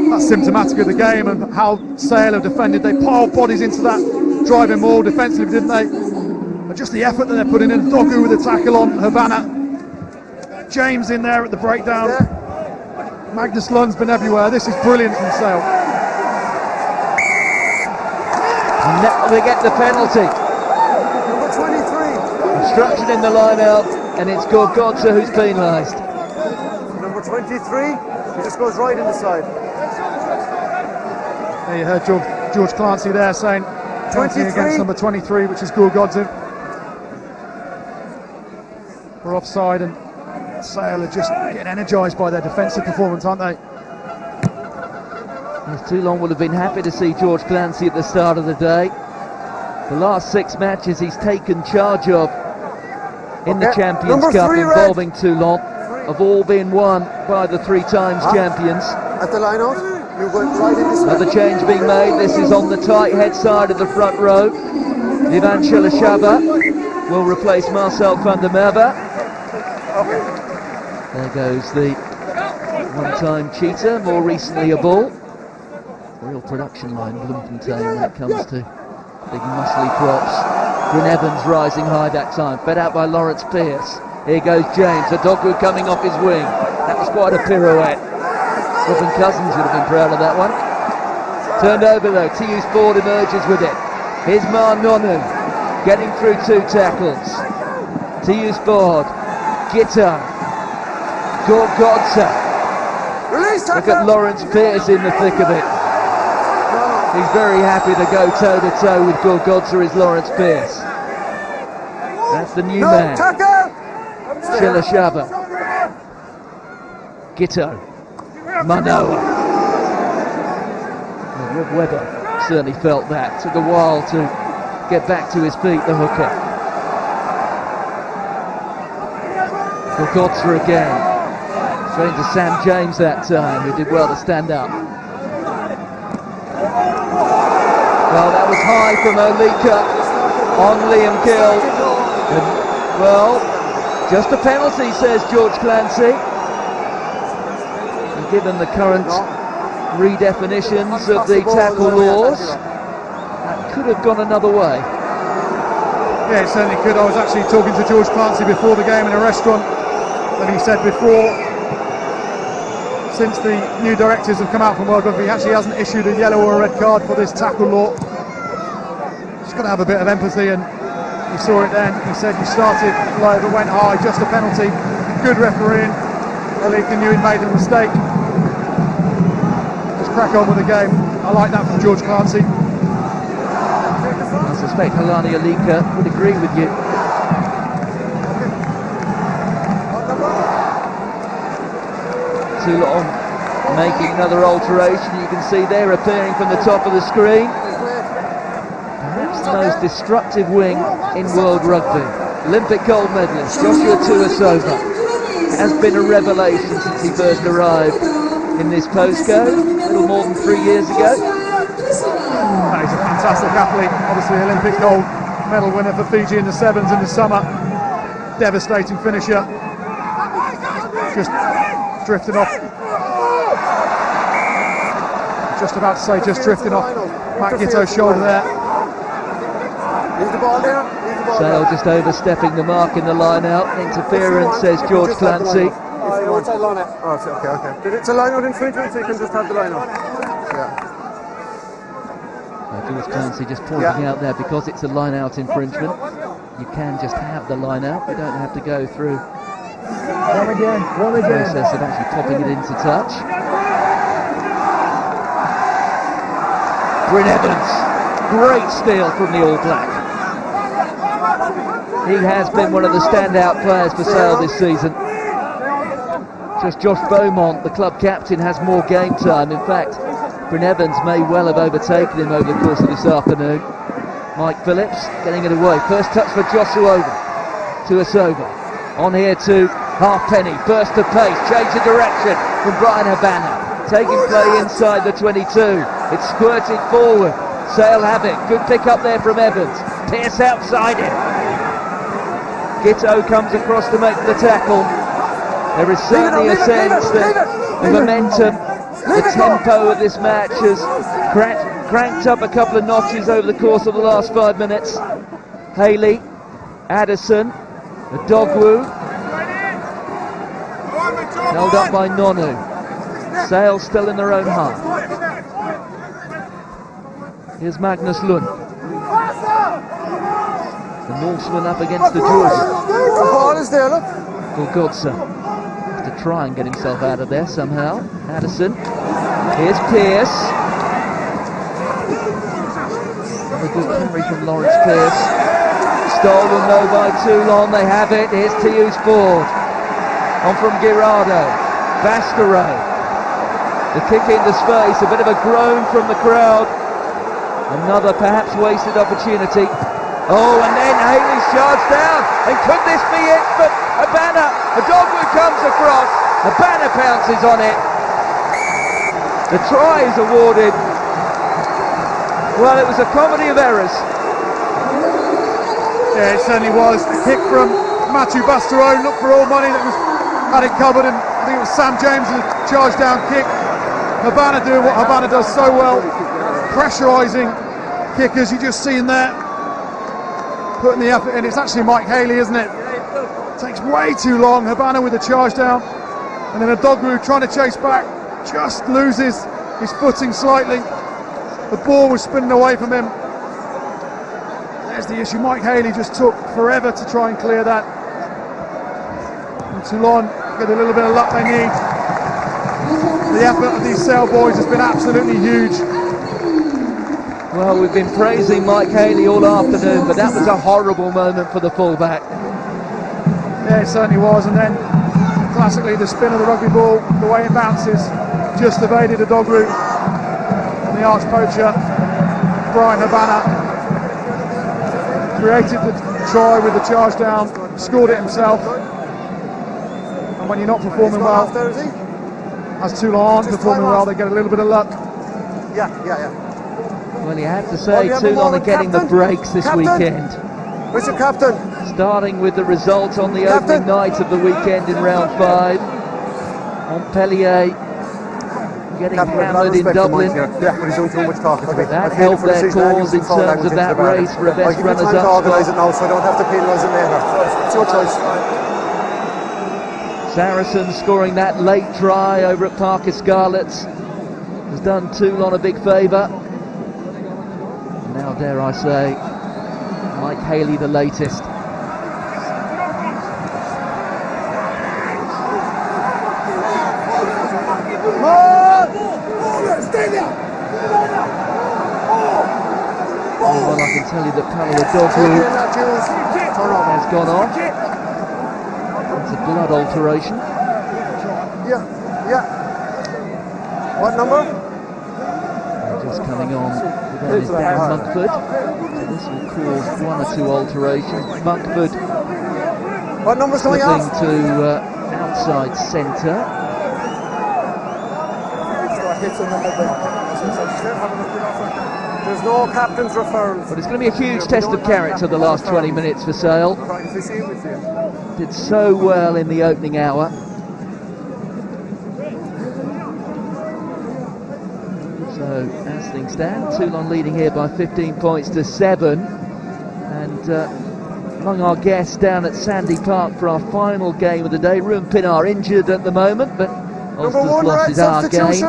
that's symptomatic of the game and how Sale have defended. They piled bodies into that driving wall defensively, didn't they? But just the effort that they're putting in. Dogu with a tackle on Havana. James in there at the breakdown. Magnus Lund's been everywhere. This is brilliant from Sale. Now they get the penalty. Number 23. Obstruction in the line out, and it's Gorgodze who's penalised. Number 23, he just goes right in the side. There you heard George Clancy there saying 23 against number 23, which is Gorgodze. We're offside, and Sale are just getting energised by their defensive performance, aren't they? Yes, Toulon would have been happy to see George Clancy at the start of the day. The last 6 matches he's taken charge of in the Champions Cup involving Toulon have all been won by the 3 times champions. At the line out, you went right in this. Another change being made. This is on the tight head side of the front row. Ivan Shelashava will replace Marcel van der Merwe. There goes the one-time cheater, more recently a ball. Real production line, Bloemfontein, when it comes to big muscly props. Bryn Evans rising high that time, fed out by Lawrence Pearce. Here goes James, Adogwu coming off his wing. That was quite a pirouette. Robin Cousins would have been proud of that one. Turned over though, TU's Ford emerges with it. Here's Mar Nonu, getting through 2 tackles. TU's Ford, Gitto, Gorgodze. Look at Lawrence Pearce in the thick of it. He's very happy to go toe-to-toe with Gorgodze as Lawrence Pearce. That's the new man. Shelashava. Gitto. Manoa. Well, Rob Webber certainly felt that. Took a while to get back to his feet, the hooker. Gorgodze again. Straight to Sam James that time, who did well to stand up. Well, that was high from Olika on Liam Gill. Well, just a penalty, says George Clancy. And given the current redefinitions of the tackle laws, that could have gone another way. Yeah, it certainly could. I was actually talking to George Clancy before the game in a restaurant, and he said before, since the new directives have come out from World Rugby, he actually hasn't issued a yellow or a red card for this tackle law. Just got to have a bit of empathy, and you saw it then. He said you started low but went high, just a penalty. Good refereeing. Olika knew he'd made a mistake. Just crack on with the game. I like that from George Clancy. I suspect Helani Olika would agree with you. Toulon making another alteration. You can see they're appearing from the top of the screen. Perhaps the most destructive wing in world rugby. Olympic gold medalist Joshua Tuasova has been a revelation since he first arrived in this postcode, a little more than 3 years ago. He's a fantastic athlete, obviously Olympic gold medal winner for Fiji in the sevens in the summer. Devastating finisher. Just drifting off. Just about to say, just drifting off Matt Gitto's shoulder there. Leave the ball there. Sale just overstepping the mark in the line-out. Interference, says George Clancy. Outside line out. Oh, okay. It's a line-out infringement, so you can just have the line-out. Yeah. George Clancy just pointing out there, because it's a line-out infringement, you can just have the line-out. You don't have to go through One again. the process of actually popping it into touch. Bryn Evans, great steal from the All Black. He has been one of the standout players for Sale this season. Just Josh Beaumont, the club captain, has more game time. In fact, Bryn Evans may well have overtaken him over the course of this afternoon. Mike Phillips getting it away. First touch for Joshua to Asova. On here to Halfpenny. Burst of pace, change of direction from Brian Habana. Taking play inside the 22. It's squirted forward. Sale have it. Good pick up there from Evans. Pearce outside it. Gitto comes across to make the tackle. There is certainly a sense that the momentum, the tempo of this match has cranked up a couple of notches over the course of the last 5 minutes. Haley, Addison, Adogwu, held up by Nonu. Sale still in their own half. Here's Magnus Lund. The Norseman up against the Georgian. The ball is there, look. Golgodza to try and get himself out of there somehow. Addison. Here's Pearce. Another good carry from Lawrence Pearce. Stolen though by Toulon. They have it. Here's Tius Ford. On from Girardo. Vasquero. The kick into space. A bit of a groan from the crowd. Another perhaps wasted opportunity. Oh, and then Haley's charged down, and could this be it? But Habana, Adogwu comes across, Habana pounces on it. The try is awarded. Well, it was a comedy of errors. Yeah, it certainly was. The kick from Mathieu Bastereau, looked for all money, had it covered, and I think it was Sam James' charge down kick. Habana doing what Habana does so well, pressurising kickers. You just seen there, putting the effort in. It's actually Mike Haley, isn't it? Takes way too long. Habana with the charge down, and then Adogwu trying to chase back, just loses his footing slightly. The ball was spinning away from him. There's the issue. Mike Haley just took forever to try and clear that. And Toulon get a little bit of luck they need. The effort of these Sale boys has been absolutely huge. Well, we've been praising Mike Haley all afternoon, but that was a horrible moment for the fullback. Yeah, it certainly was. And then, classically, the spin of the rugby ball, the way it bounces, just evaded Adogwu. And the arch poacher, Brian Habana, created the try with the charge down, scored it himself. And when you're not performing well, as Toulon aren't performing well, they get a little bit of luck. Yeah. Well, you have to say Toulon are getting the breaks this weekend. Where's your captain? Starting with the result on the opening night of the weekend in round 5. Montpellier getting hammered in Dublin. That helped their cause in terms of that race for a best runners-up spot. Organise it now, so I don't have to penalise it later. It's your choice. Saracens scoring that late try over at Parker Scarlets has done Toulon a big favour. Now, dare I say, Mike Haley the latest. Well, I can tell you that Paolo Adogwu has gone off. It's a blood alteration. Yeah. What number? Just coming on with is Dan Monkford. So this will cause 1 or 2 alterations. Monkford What number's coming flipping off? to outside centre. hits in the head there. There's no captain's referrals. But it's going to be a huge test of character the last 20 minutes for Sale. Did so well in the opening hour. So as things stand, Toulon leading here by 15 points to 7. And among our guests down at Sandy Park for our final game of the day, Ruan Pinar injured at the moment, but Ulster's loss is our game.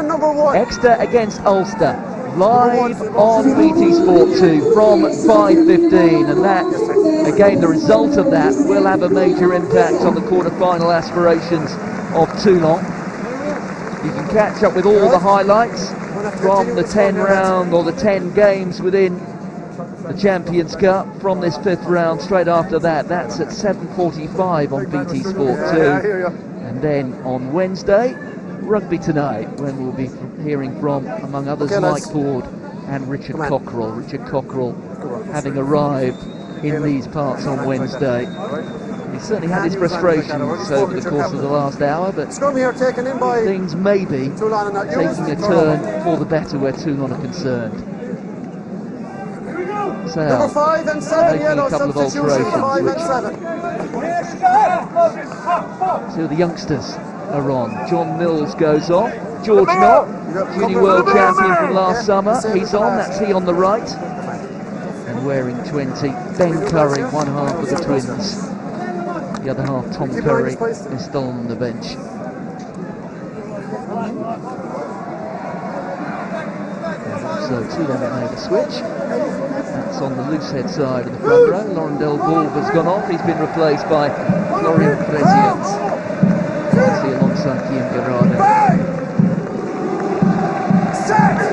Exeter against Ulster, live on BT Sport 2 from 5:15, and that, again, the result of that will have a major impact on the quarter-final aspirations of Toulon. You can catch up with all the highlights from the 10 round or the 10 games within the Champions Cup from this 5th round. Straight after that, that's at 7:45 on BT Sport 2. And then on Wednesday, Rugby Tonight, when we'll be hearing from, among others, Mike Ford and Richard Cockerell. Richard Cockerell having arrived in these parts on Wednesday. He certainly had his frustrations over the course of the last hour, but things may be taking a turn for the better where Toulon are concerned. So, making a couple of alterations, which two of the youngsters are on. John Mills goes off. George Knott, junior world champion from last summer, he's on. That's he on the right. And wearing 20, Ben Curry, one half of the Twins. The other half, Tom Curry, is still on the bench. So Toulon have made a switch. That's on the loosehead side of the front row. Laurendale Bulb has gone off. He's been replaced by Florian Fresiat. See alongside Guillaume Gerardo. Steady!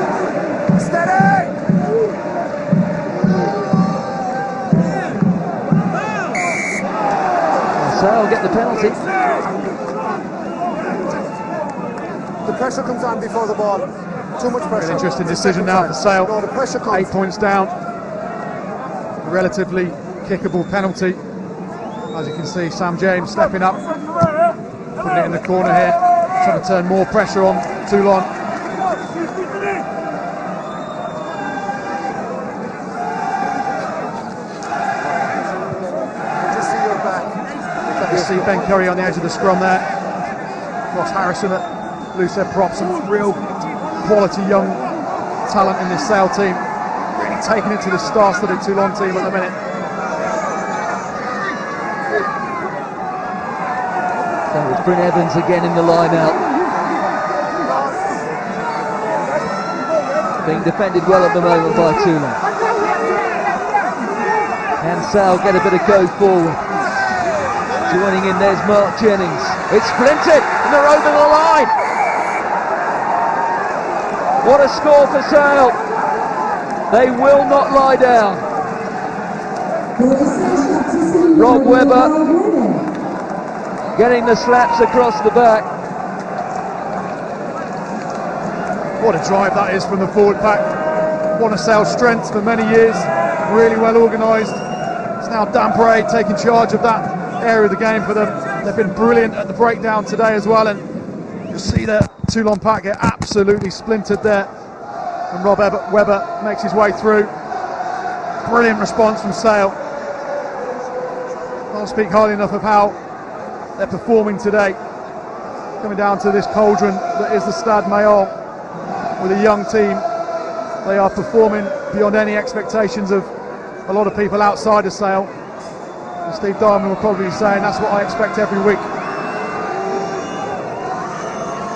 So I'll get the penalty. The pressure comes on before the ball. Too much pressure. An interesting decision now for Sale. No, the pressure comes. 8 points down. A relatively kickable penalty. As you can see, Sam James stepping up, putting it in the corner here, trying to turn more pressure on Toulon. You see Ben Curry on the edge of the scrum there. Ross Harrison at loosehead prop, some real quality young talent in this Sale team. Really taking it to the star-studded Toulon team at the minute. That was Bryn Evans again in the line-out. Being defended well at the moment by Toulon. And Sale get a bit of go forward. Joining in, there's Mark Jennings. It's splintered and they're over the line. What a score for Sale. They will not lie down. Rob Webber getting the slaps across the back. What a drive that is from the forward pack. One of Sale's strengths for many years. Really well organised. It's now Dan Parade taking charge of that area of the game for them. They've been brilliant at the breakdown today as well, and you'll see the Toulon pack get absolutely splintered there. And Rob Webber makes his way through. Brilliant response from Sale. Can't speak highly enough of how they're performing today. Coming down to this cauldron that is the Stade Maillot with a young team. They are performing beyond any expectations of a lot of people outside of Sale. And Steve Diamond will probably be saying that's what I expect every week.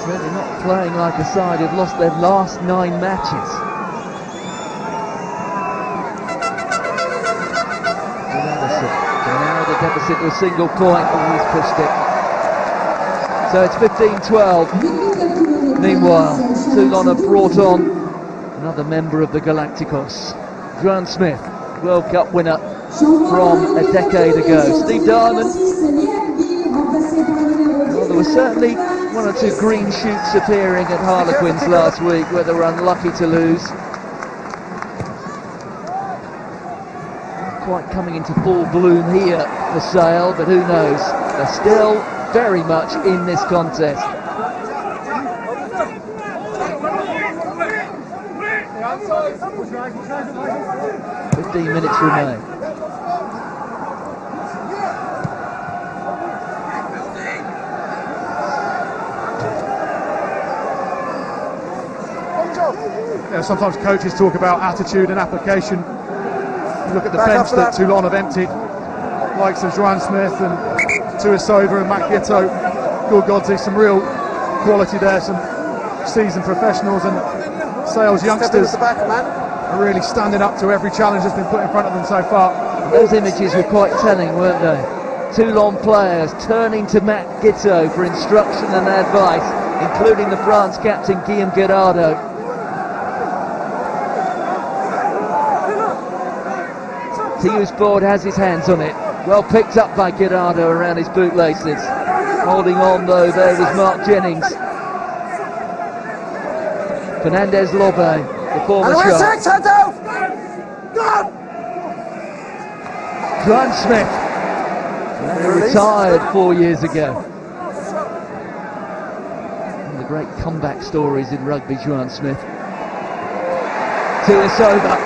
Certainly not playing like a side who've lost their last 9 matches. Now the deficit to a single point, and he's pushed it. So it's 15-12. Meanwhile, Toulon have brought on another member of the Galacticos, Grant Smith, World Cup winner from a decade ago. Steve Diamond. Well, there were certainly 1 or 2 green shoots appearing at Harlequins last week where they were unlucky to lose. Not quite coming into full bloom here for Sale, but who knows? They're still very much in this contest. 15 minutes remain. Yeah, sometimes coaches talk about attitude and application. You look at the bench that Toulon have emptied, likes of Joan Smith and Tuisova and Matt Gitto, Gorgodzi, some real quality there, some seasoned professionals, and Sale's youngsters are really standing up to every challenge that's been put in front of them so far. Those images were quite telling, weren't they? Toulon players turning to Matt Gitto for instruction and advice, including the France captain Guillaume Gerardo. TU's board has his hands on it. Well picked up by Gerardo around his bootlaces. Holding on though, there was Mark Jennings. Fernandez Lobe, the former shot. Joan Smith, retired 4 years ago. One of the great comeback stories in rugby, Joan Smith. Tuisova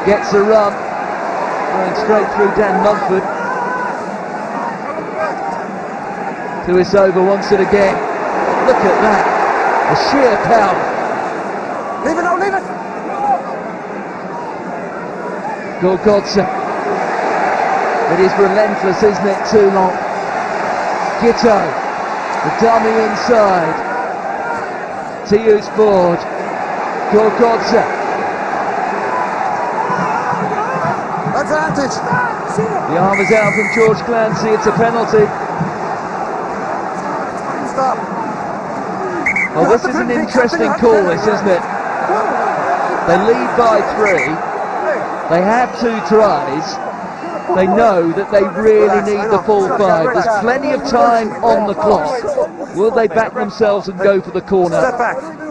gets a run. Going straight through Dan Mumford. Tuisova wants it again. Look at that. The sheer power. Leave it, no, leave it. Gorgodze. It is relentless, isn't it, Toulon? Gitto. The dummy inside. TU's board. Gorgodze. Advantage. The arm is out from George Clancy. It's a penalty. Stop. Oh, this is an interesting call, this, isn't it? They lead by 3. They have 2 tries. They know that they really need the full 5. There's plenty of time on the clock. Will they back themselves and go for the corner?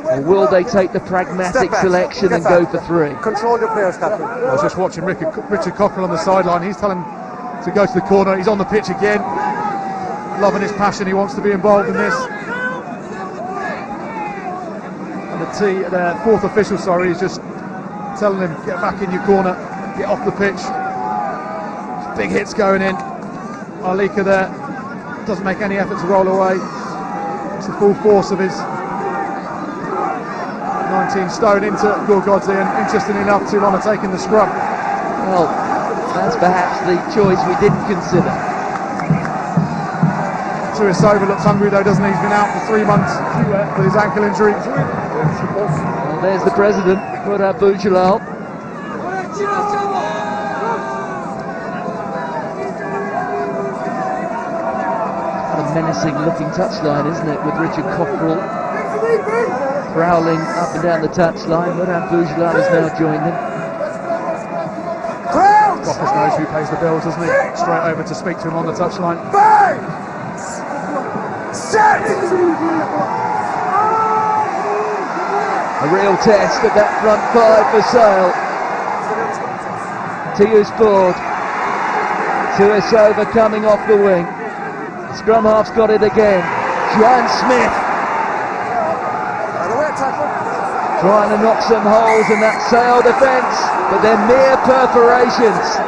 Or will they take the pragmatic selection and go for 3? Control your players, Captain. I was just watching Richard Cockrell on the sideline. He's telling him to go to the corner. He's on the pitch again. Loving his passion. He wants to be involved in this. And the fourth official, is just telling him, get back in your corner, get off the pitch. Big hits going in. Arlika there doesn't make any effort to roll away. It's the full force of his 19 stone into Gorgodze, and interestingly enough, Toulon are taking the scrum. Well, that's perhaps the choice we didn't consider. Tuisova looks hungry though, doesn't he? He's been out for 3 months with his ankle injury. Well, there's the president, Rudab Boujalal. A menacing looking touchline, isn't it, with Richard Cockrell prowling up and down the touchline. Rudab Boujalal has now joined him. Cockers knows who pays the bills, doesn't he? Straight over to speak to him on the touchline. A real test of that front 5 for Sale. TU's board. Tuisova coming off the wing. The scrum half's got it again. Joan Smith trying to knock some holes in that Sale defence, but they're mere perforations.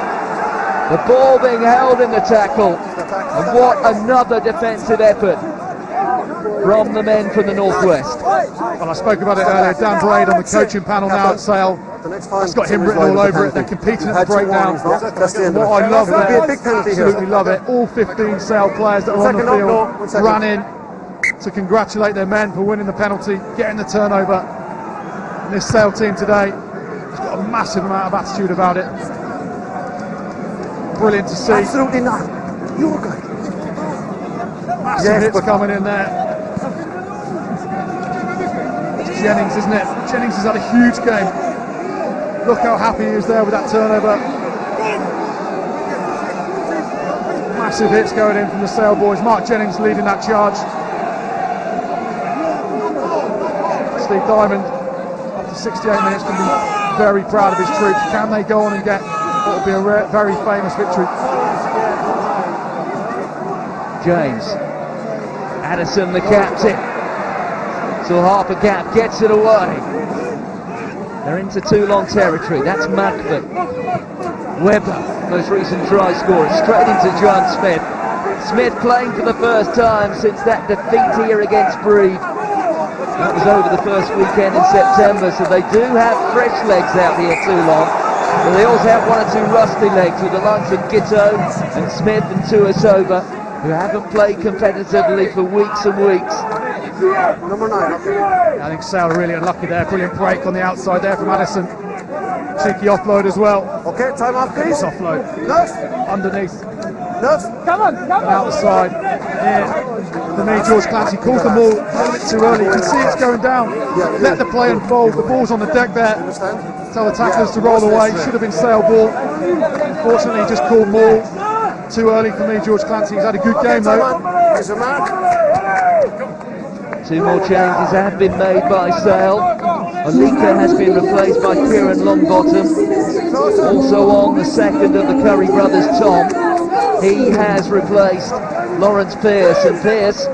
The ball being held in the tackle, and what another defensive effort from the men from the northwest. Well, I spoke about it earlier. Dan Braid on the coaching panel now at Sale. It's got him written all over it. They're competing at the breakdown. What I love there, absolutely love it. All 15 Sale players that are on the field ran in to congratulate their men for winning the penalty, getting the turnover. And this Sale team today has got a massive amount of attitude about it. Brilliant to see. Absolutely not. You're good. Massive hits coming in there. It's Jennings, isn't it? Jennings has had a huge game. Look how happy he is there with that turnover. Massive hits going in from the Sale boys. Mark Jennings leading that charge. Steve Diamond, after 68 minutes, can be very proud of his troops. Can they go on and get what will be a very famous victory? James. Addison, the captain. So Harper Gap gets it away. They're into Toulon territory. That's Macford. Webber, most recent try scorer, straight into John Smith. Smith playing for the first time since that defeat here against Breed. That was over the first weekend in September, so they do have fresh legs out here, Toulon. But they also have one or two rusty legs with the likes of Gitto and Smith and Tuasova, who haven't played competitively for weeks and weeks. Number 9, okay. I think Sale really unlucky there. Brilliant break on the outside there from Addison. Cheeky offload as well. Okay, time off, please. Nice offload. Nurse. Underneath. Nurse. Come on, come on. Out the side. Yeah. For me, George Clancy calls the ball a little bit too early. You can see it's going down. Let the play unfold. The ball's on the deck there. Tell the tacklers to roll away. Should have been Sale ball. Unfortunately, he just called maul. Too early for me, George Clancy. He's had a good game though. Here's a mark. Two more changes have been made by Sale. Alika has been replaced by Kieran Longbottom. Also on the second of the Curry brothers, Tom. He has replaced Lawrence Pearce. And Pearce,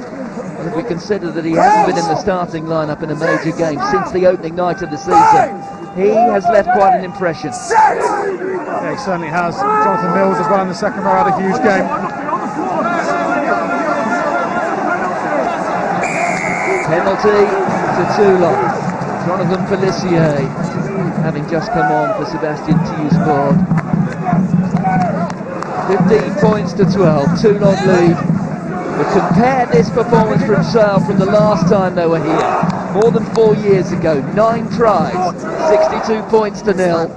if we consider that he hasn't been in the starting lineup in a major game since the opening night of the season, he has left quite an impression. Yeah, he certainly has. Jonathan Mills as well in the second row had a huge game. Penalty to Toulon. Jonathan Pelissier having just come on for Sebastian Tiusbord. 15 points to 12, Toulon lead. But compare this performance from Sale from the last time they were here, more than 4 years ago. 9 tries, 62 points to 0.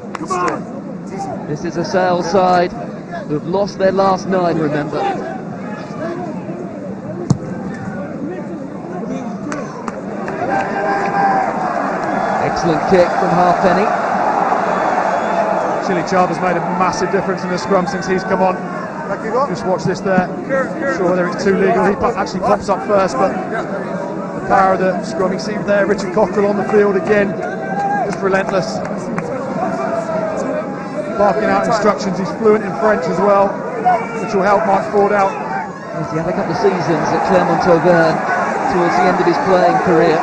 This is a Sale side who have lost their last 9, remember. Excellent kick from Halfpenny. Chili Chard has made a massive difference in the scrum since he's come on. Just watch this there. Not sure whether it's too legal. He actually pops up first, but the power of the scrum. You see there, Richard Cockrell on the field again, just relentless. Barking out instructions. He's fluent in French as well, which will help Mike Ford out. He had a couple of seasons at Clermont-Auvergne towards the end of his playing career.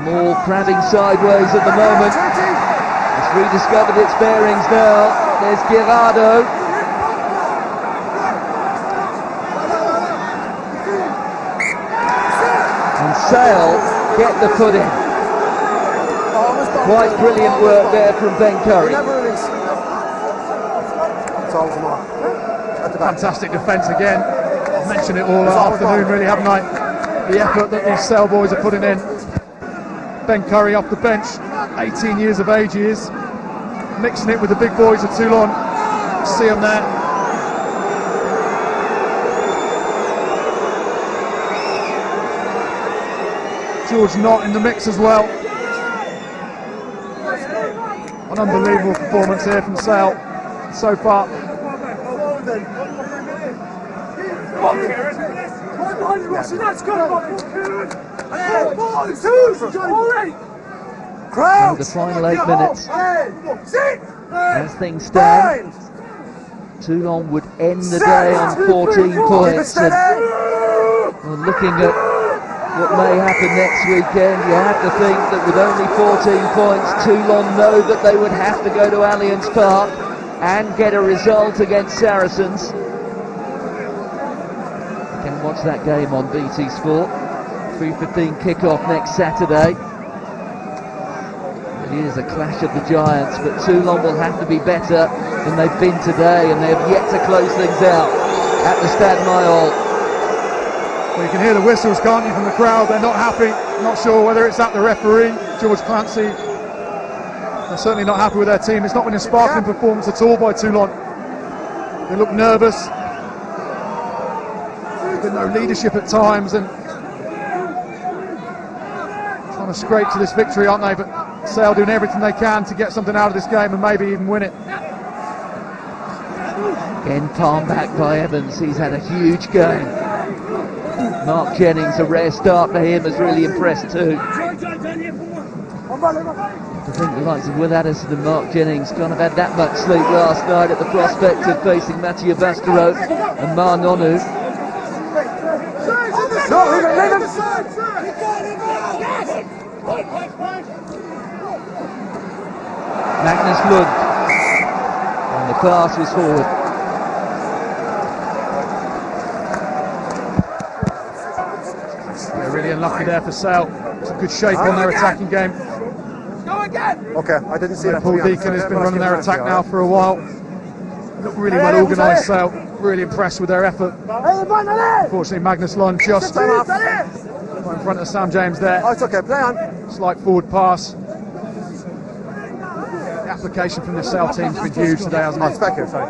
More crabbing sideways at the moment. It's rediscovered its bearings now. There's Girardo. And Sale get the put in. Quite brilliant work there from Ben Curry. Fantastic defence again. I've mentioned it all afternoon really, haven't I? The effort that these Sale boys are putting in. Ben Curry off the bench, 18 years of age he is, mixing it with the big boys of Toulon. See him there. George Knott in the mix as well. An unbelievable performance here from Sale so far. The final 8 minutes. As things stand, Toulon would end the day on 14 points. And well, looking at what may happen next weekend, you have to think that with only 14 points, Toulon know that they would have to go to Allianz Park and get a result against Saracens. You can watch that game on BT Sport. 3:15 kickoff next Saturday. It is a clash of the giants, but Toulon will have to be better than they've been today, and they have yet to close things out at the Stade Mayol. Well, you can hear the whistles, can't you, from the crowd? They're not happy. Not sure whether it's at the referee, George Clancy. They're certainly not happy with their team. It's not been a sparkling performance at all by Toulon. They look nervous. There's been no leadership at times, and trying to scrape to this victory, aren't they? But Sale doing everything they can to get something out of this game and maybe even win it. Again, palm back by Evans. He's had a huge game. Mark Jennings, a rare start for him, has really impressed too. I think the likes of Will Addison and Mark Jennings can't have had that much sleep last night at the prospect of facing Mathieu Bastereau and Mar Nonu. No, leave it. Magnus Lund. And the pass was forward. They're really unlucky there for Sale. Some good shape on their attacking game. Okay, I didn't see that. Paul Deacon has been running their attack now for a while. Look really well organised, Sale. Really impressed with their effort. Unfortunately, Magnus Lund just right in front of Sam James there. Oh, it's okay, play on. Slight forward pass. The application from the Sale team's been huge today, hasn't it? It's back here, sorry.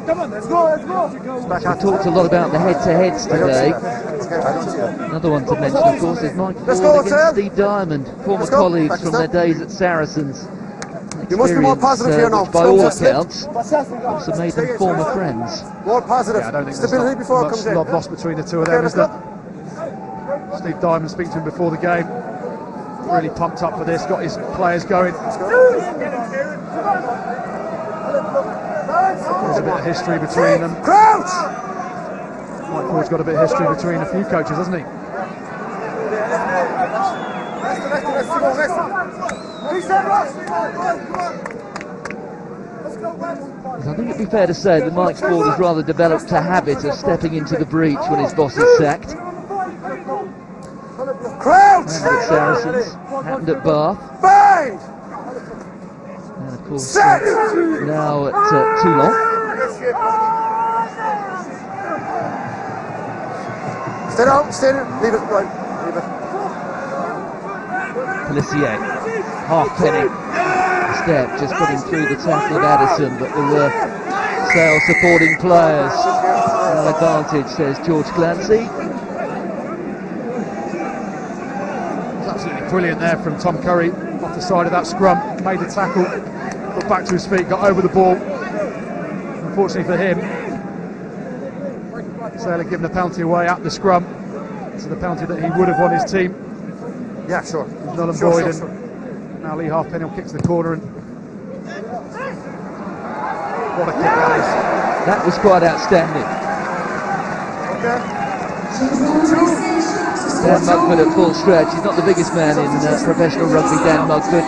Come on, let's go. We talked a lot about the head-to-heads today. I don't see that. Another one to mention, of course, is Mike Ford against Steve Diamond, former colleagues from their days at Saracens. You must be more positive here now. Which by all accounts, also made them former friends. More positive. Yeah, I don't think stability there's before it much comes in. love lost between the two of them, is there? Steve Diamond speaking to him before the game. Really pumped up for this, got his players going. There's a bit of history between them. Crouch! Mike Ford's got a bit of history between a few coaches, hasn't he? I think it'd be fair to say that Mike Ford has rather developed a habit of stepping into the breach when his boss is sacked. Crouch! Happened at Saracens, happened at Bath, Bind! and of course now at Toulon. Stay down, stay there. Leave it, right. Leave it. Pelissier, halfpenny step, just putting through the tackle of Addison, but there were Sale supporting players. No advantage, says George Clancy. It's absolutely brilliant there from Tom Curry off the side of that scrum. Made the tackle, got back to his feet, got over the ball. Unfortunately for him, Sale had given the penalty away at the scrum. So the penalty that he would have won his team. Yeah, sure. He's null and void, and now Lee Halfpenny will kick to the corner. And what a kick that is! That was quite outstanding. Okay. Dan Mugford at full stretch. He's not the biggest man in professional rugby, Dan Mugford.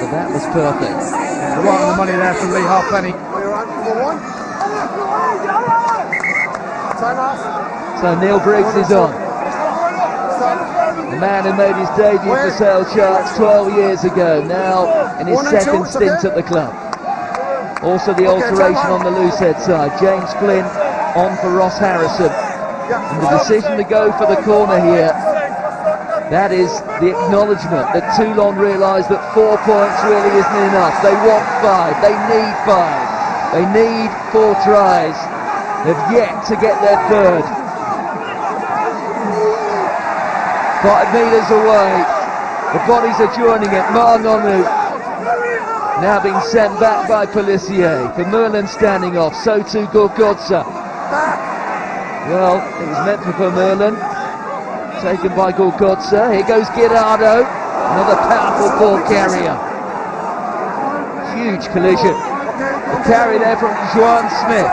But that was perfect. Yeah, right on the money there from Lee Halfpenny. Number one. Time off. So Neil Briggs is on. The man who made his debut for Sale Sharks 12 years ago, now in his second stint at the club. Also the alteration on the loosehead side. James Flynn on for Ross Harrison. And the decision to go for the corner here, that is the acknowledgement that Toulon realise that 4 points really isn't enough. They want 5, they need 5, they need 4 tries. They've yet to get their third. 5 metres away, the bodies are joining it. Marnonu now being sent back by Pelissier. For Merlin standing off, so too Gorgodza. Well, it was meant for Merlin, taken by Gorgodza. Here goes Girardo, another powerful ball carrier. Huge collision. The carry there from Juan Smith.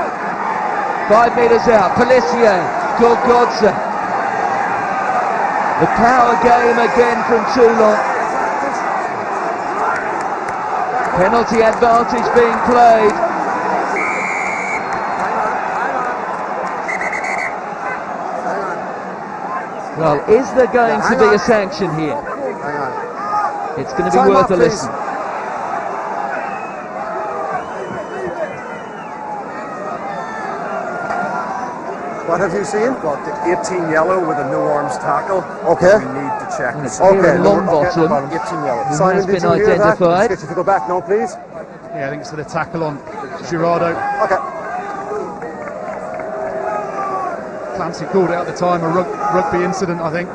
5 metres out, Pelissier, Gorgodza. The power game again from Toulon. Penalty advantage being played. Well, is there going to be a sanction here? It's going to be worth a listen. What have you seen? Got the 18 yellow with a no arms tackle. Okay. We need to check this. Okay. Longbottom, 18 yellow. who Simon, has did been you hear that? identified. Let's get you to go back now, please. Yeah, I think it's for the tackle on Girardo. Okay. Clancy called it at the time, a rugby incident, I think.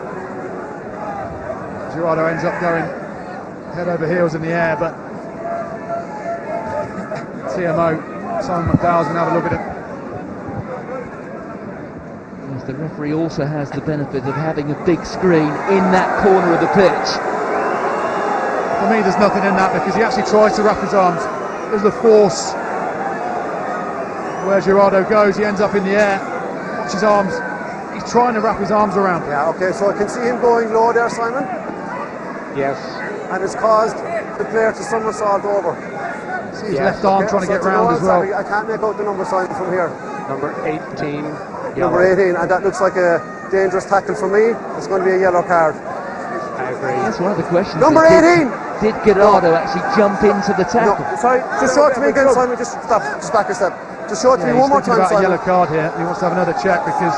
Girardo ends up going head over heels in the air, but TMO, Simon McDowell's going to have a look at it. Yes, the referee also has the benefit of having a big screen in that corner of the pitch. For me, there's nothing in that because he actually tries to wrap his arms. There's the force. Where Girardo goes, he ends up in the air. touch his arms. He's trying to wrap his arms around. Yeah, okay, so I can see him going low there, Simon. Yes. And it's caused the player to somersault over. See his left arm trying to get round as well. I can't make out the number, Simon, from here. Number 18. Number 18, and that looks like a dangerous tackle for me. It's going to be a yellow card. I agree. That's one of the questions. Number 18! Did Gerardo actually jump into the tackle? No, sorry, just show it to me again, Simon. Just stop, just back a step. Just show it to me one more time, about Simon. a yellow card here. He wants to have another check because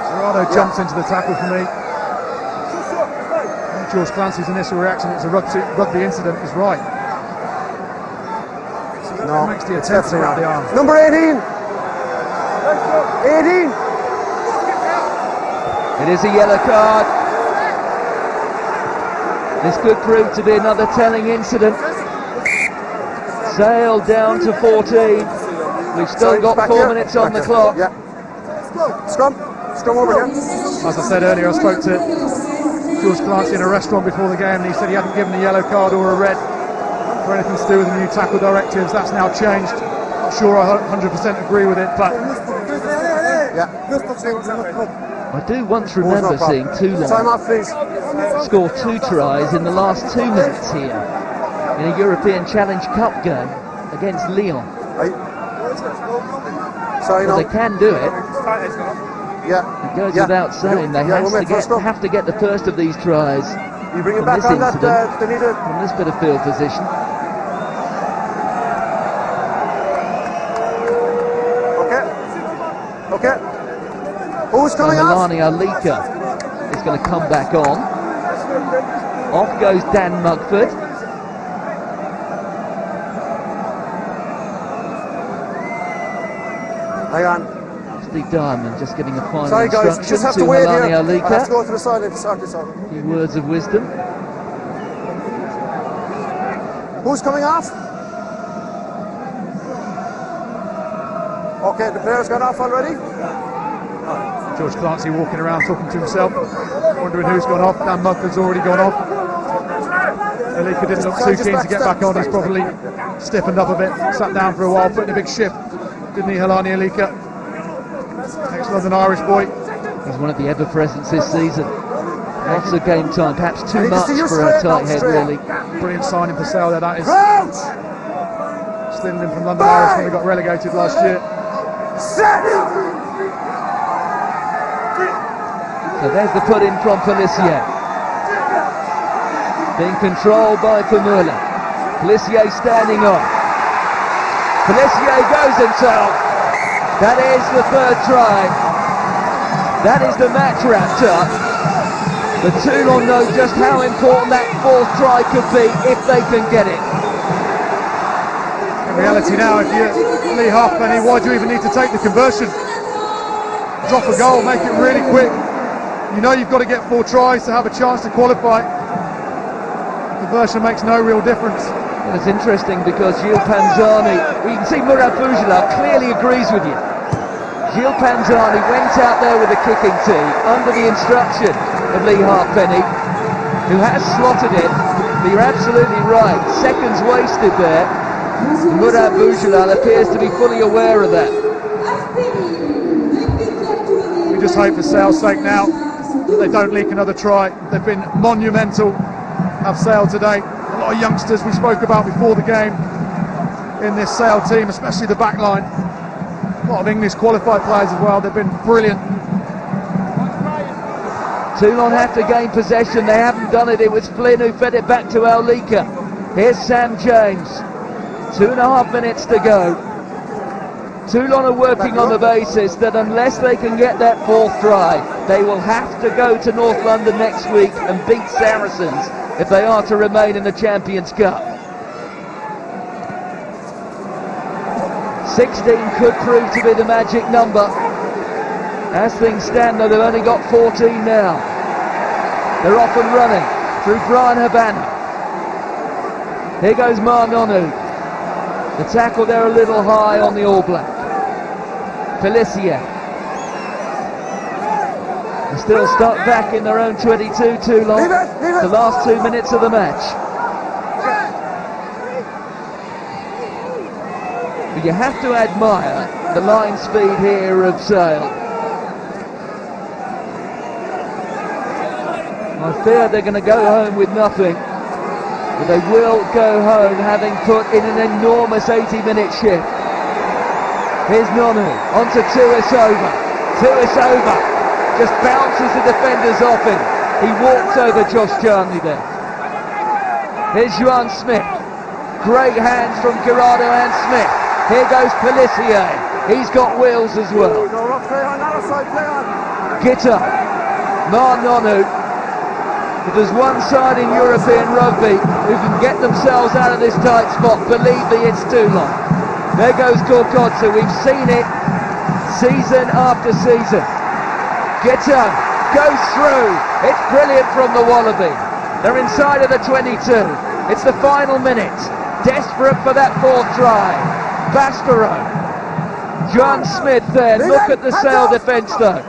Gerardo jumps into the tackle for me. George Clancy's initial reaction, it's a rugby incident, is right. No, makes the attempt to wrap the arm. Number 18! 18! It is a yellow card. This could prove to be another telling incident. Sale down to 14. We've still got 4 minutes on the clock. Yeah. Scrum over here. As I said earlier, I spoke to George Clancy in a restaurant before the game, and he said he hadn't given a yellow card or a red for anything to do with the new tackle directives. That's now changed. Not sure I 100% agree with it, but I do once remember seeing Toulonnais Time off, please. score 2 tries in the last 2 minutes here in a European Challenge Cup game against Lyon. Sorry, Well, no. they can do it. Yeah. It goes without saying they have to get the first of these tries You bring it from back this on that, incident, they need a... from this bit of field position. Okay. Who's coming So off? Milani Alika is going to come back on. Off goes Dan Mugford. Hang on. Steve Diamond just getting a final Sorry guys, instruction just have to to wait Milani here. I have to Alika. go to the side and sort this out. A few words of wisdom. Who's coming off? Okay, the players got off already? George Clancy walking around talking to himself, wondering who's gone off. Dan Mugford's already gone off. Alika didn't look too keen to get back on. He's probably stiffened up a bit, sat down for a while, put in a big shift, didn't he, Helani Alika? Ex-London Irish boy. He's one of the ever-presents this season. Lots of game time, perhaps too much for a tight head, really. Brilliant signing for Sale there, that is. Crouch! Stealing him from London Irish when they got relegated last year. Set! So there's the put in from Pelissier. Being controlled by Famula. Pelissier standing on. Pelissier goes himself. That is the third try. That is the match wrapped up. The Toulon know just how important that fourth try could be if they can get it. In reality now, if you're Lee Halfpenny, why do you even need to take the conversion? Drop a goal, make it really quick. You know you've got to get 4 tries to have a chance to qualify. Conversion makes no real difference. Well, it's interesting because Gilles Panzani, you can see Murat Boujela clearly agrees with you. Gilles Panzani went out there with a kicking tee under the instruction of Lee Halfpenny, who has slotted it. But you're absolutely right, seconds wasted there. Murat Boujela appears to be fully aware of that. We just hope for Sale's sake now that they don't leak another try. They've been monumental, have Sale today. A lot of youngsters we spoke about before the game in this Sale team, especially the back line. A lot of English qualified players as well. They've been brilliant. Toulon have to gain possession. They haven't done it. It was Flynn who fed it back to Alika. Here's Sam James. 2.5 minutes to go. Toulon are working on the basis that unless they can get that fourth try, they will have to go to North London next week and beat Saracens if they are to remain in the Champions Cup. 16 could prove to be the magic number. As things stand, though, they've only got 14 now. They're off and running through Brian Habana. Here goes Marnonu. The tackle there a little high on the All Black. Pelissier. They're still stuck back in their own 22, Toulon. The last 2 minutes of the match. But you have to admire the line speed here of Sale. I fear they're going to go home with nothing, but they will go home having put in an enormous 80-minute shift. Here's Nonu, onto Tuisova. Tuisova just bounces the defenders off him. He walks over Josh Charnley there. Here's Juan Smith. Great hands from Gerardo and Smith. Here goes Pelissier. He's got wheels as well. Gitter. Nonu. If there's one side in European rugby who can get themselves out of this tight spot, believe me, it's Toulon. There goes Gorkodze. We've seen it season after season. Gitter goes through. It's brilliant from the Wallaby. They're inside of the 22. It's the final minute. Desperate for that fourth try. Baspero. John Smith there. Look at the Sale defence though.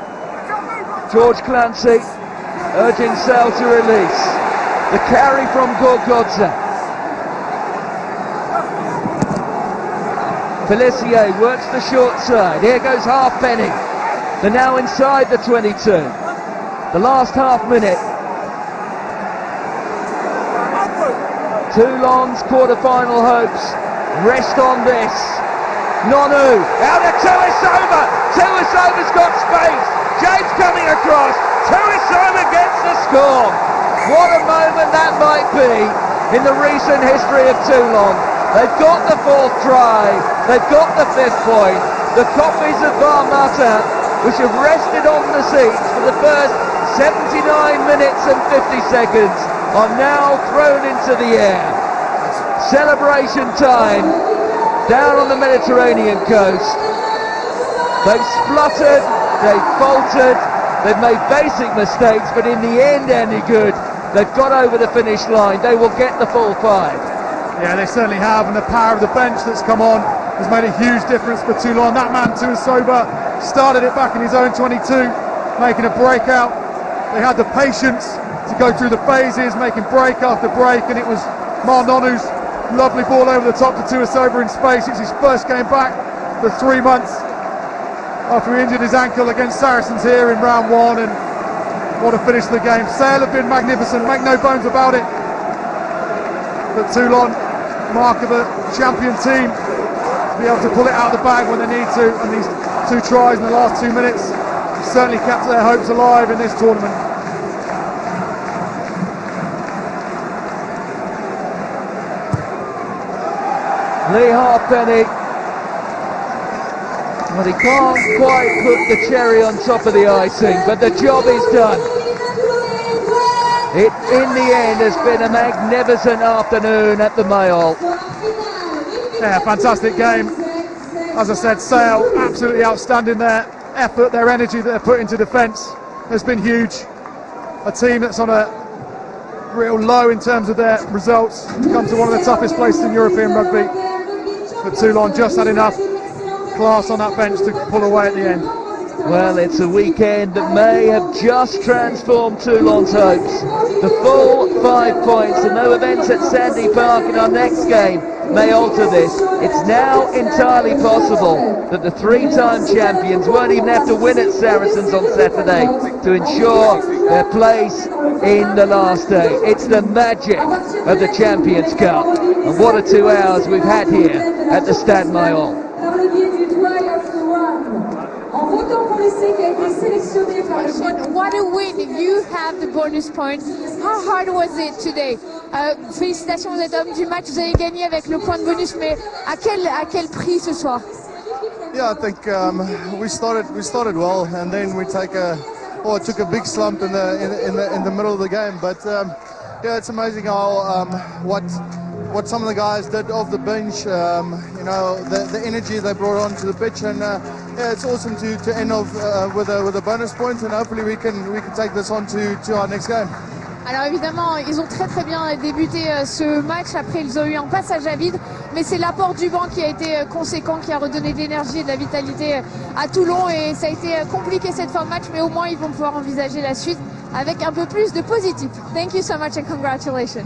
George Clancy urging Sale to release. The carry from Gorkodze. Pelissier works the short side. Here goes Halfpenny. They're now inside the 22. The last half minute. Toulon's quarter-final hopes rest on this. Nonu out of Tuisova. Tuisova's got space. James coming across. Tuisova gets the score. What a moment that might be in the recent history of Toulon. They've got the fourth try. They've got the fifth point. The copies of Bar Martin, which have rested on the seats for the first 79 minutes and 50 seconds, are now thrown into the air. Celebration time down on the Mediterranean coast. They've spluttered, they've faltered, they've made basic mistakes, but in the end, any good. They've got over the finish line. They will get the full five. Yeah, they certainly have, and the power of the bench that's come on has made a huge difference for Toulon. That man, Tuisova, started it back in his own 22, making a breakout. They had the patience to go through the phases, making break after break, and it was Nonu's lovely ball over the top to Tuisova in space. It's his first game back for 3 months after he injured his ankle against Saracens here in round one, and what a finish to the game. Sale have been magnificent, make no bones about it, but Toulon, mark of a champion team, to be able to pull it out of the bag when they need to, and these two tries in the last 2 minutes certainly kept their hopes alive in this tournament. Lee Halfpenny, but he can't quite put the cherry on top of the icing, but the job is done. It, in the end, has been a magnificent afternoon at the Mayol. Yeah, fantastic game. As I said, Sale absolutely outstanding. Their effort, their energy that they're put into defence has been huge. A team that's on a real low in terms of their results, come to one of the toughest places in European rugby. But Toulon just had enough class on that bench to pull away at the end. Well, it's a weekend that may have just transformed Toulon's hopes. The full 5 points and no events at Sandy Park in our next game may alter this. It's now entirely possible that the three-time champions won't even have to win at Saracens on Saturday to ensure their place in the last day. It's the magic of the Champions Cup. And what a 2 hours we've had here at the Stade Mayol. What a win! You have the bonus point. How hard was it today? Félicitations, vous êtes homme du match. Vous avez gagné avec le point de bonus, mais à quel prix ce soir? Yeah, I think we started well, and then we took a big slump in the middle of the game. But yeah, it's amazing how what some of the guys did off the bench, you know, the energy they brought onto the pitch, and yeah, it's awesome to end off with a bonus point, and hopefully we can take this on to our next game. Alors évidemment, ils ont très bien débuté ce match. Après, ils ont eu un passage à vide, mais c'est l'apport du banc qui a été conséquent, qui a redonné de l'énergie et de la vitalité à Toulon, et ça a été compliqué cette fin de match, mais au moins ils vont pouvoir envisager la suite avec un peu plus de positif. Thank you so much and congratulations.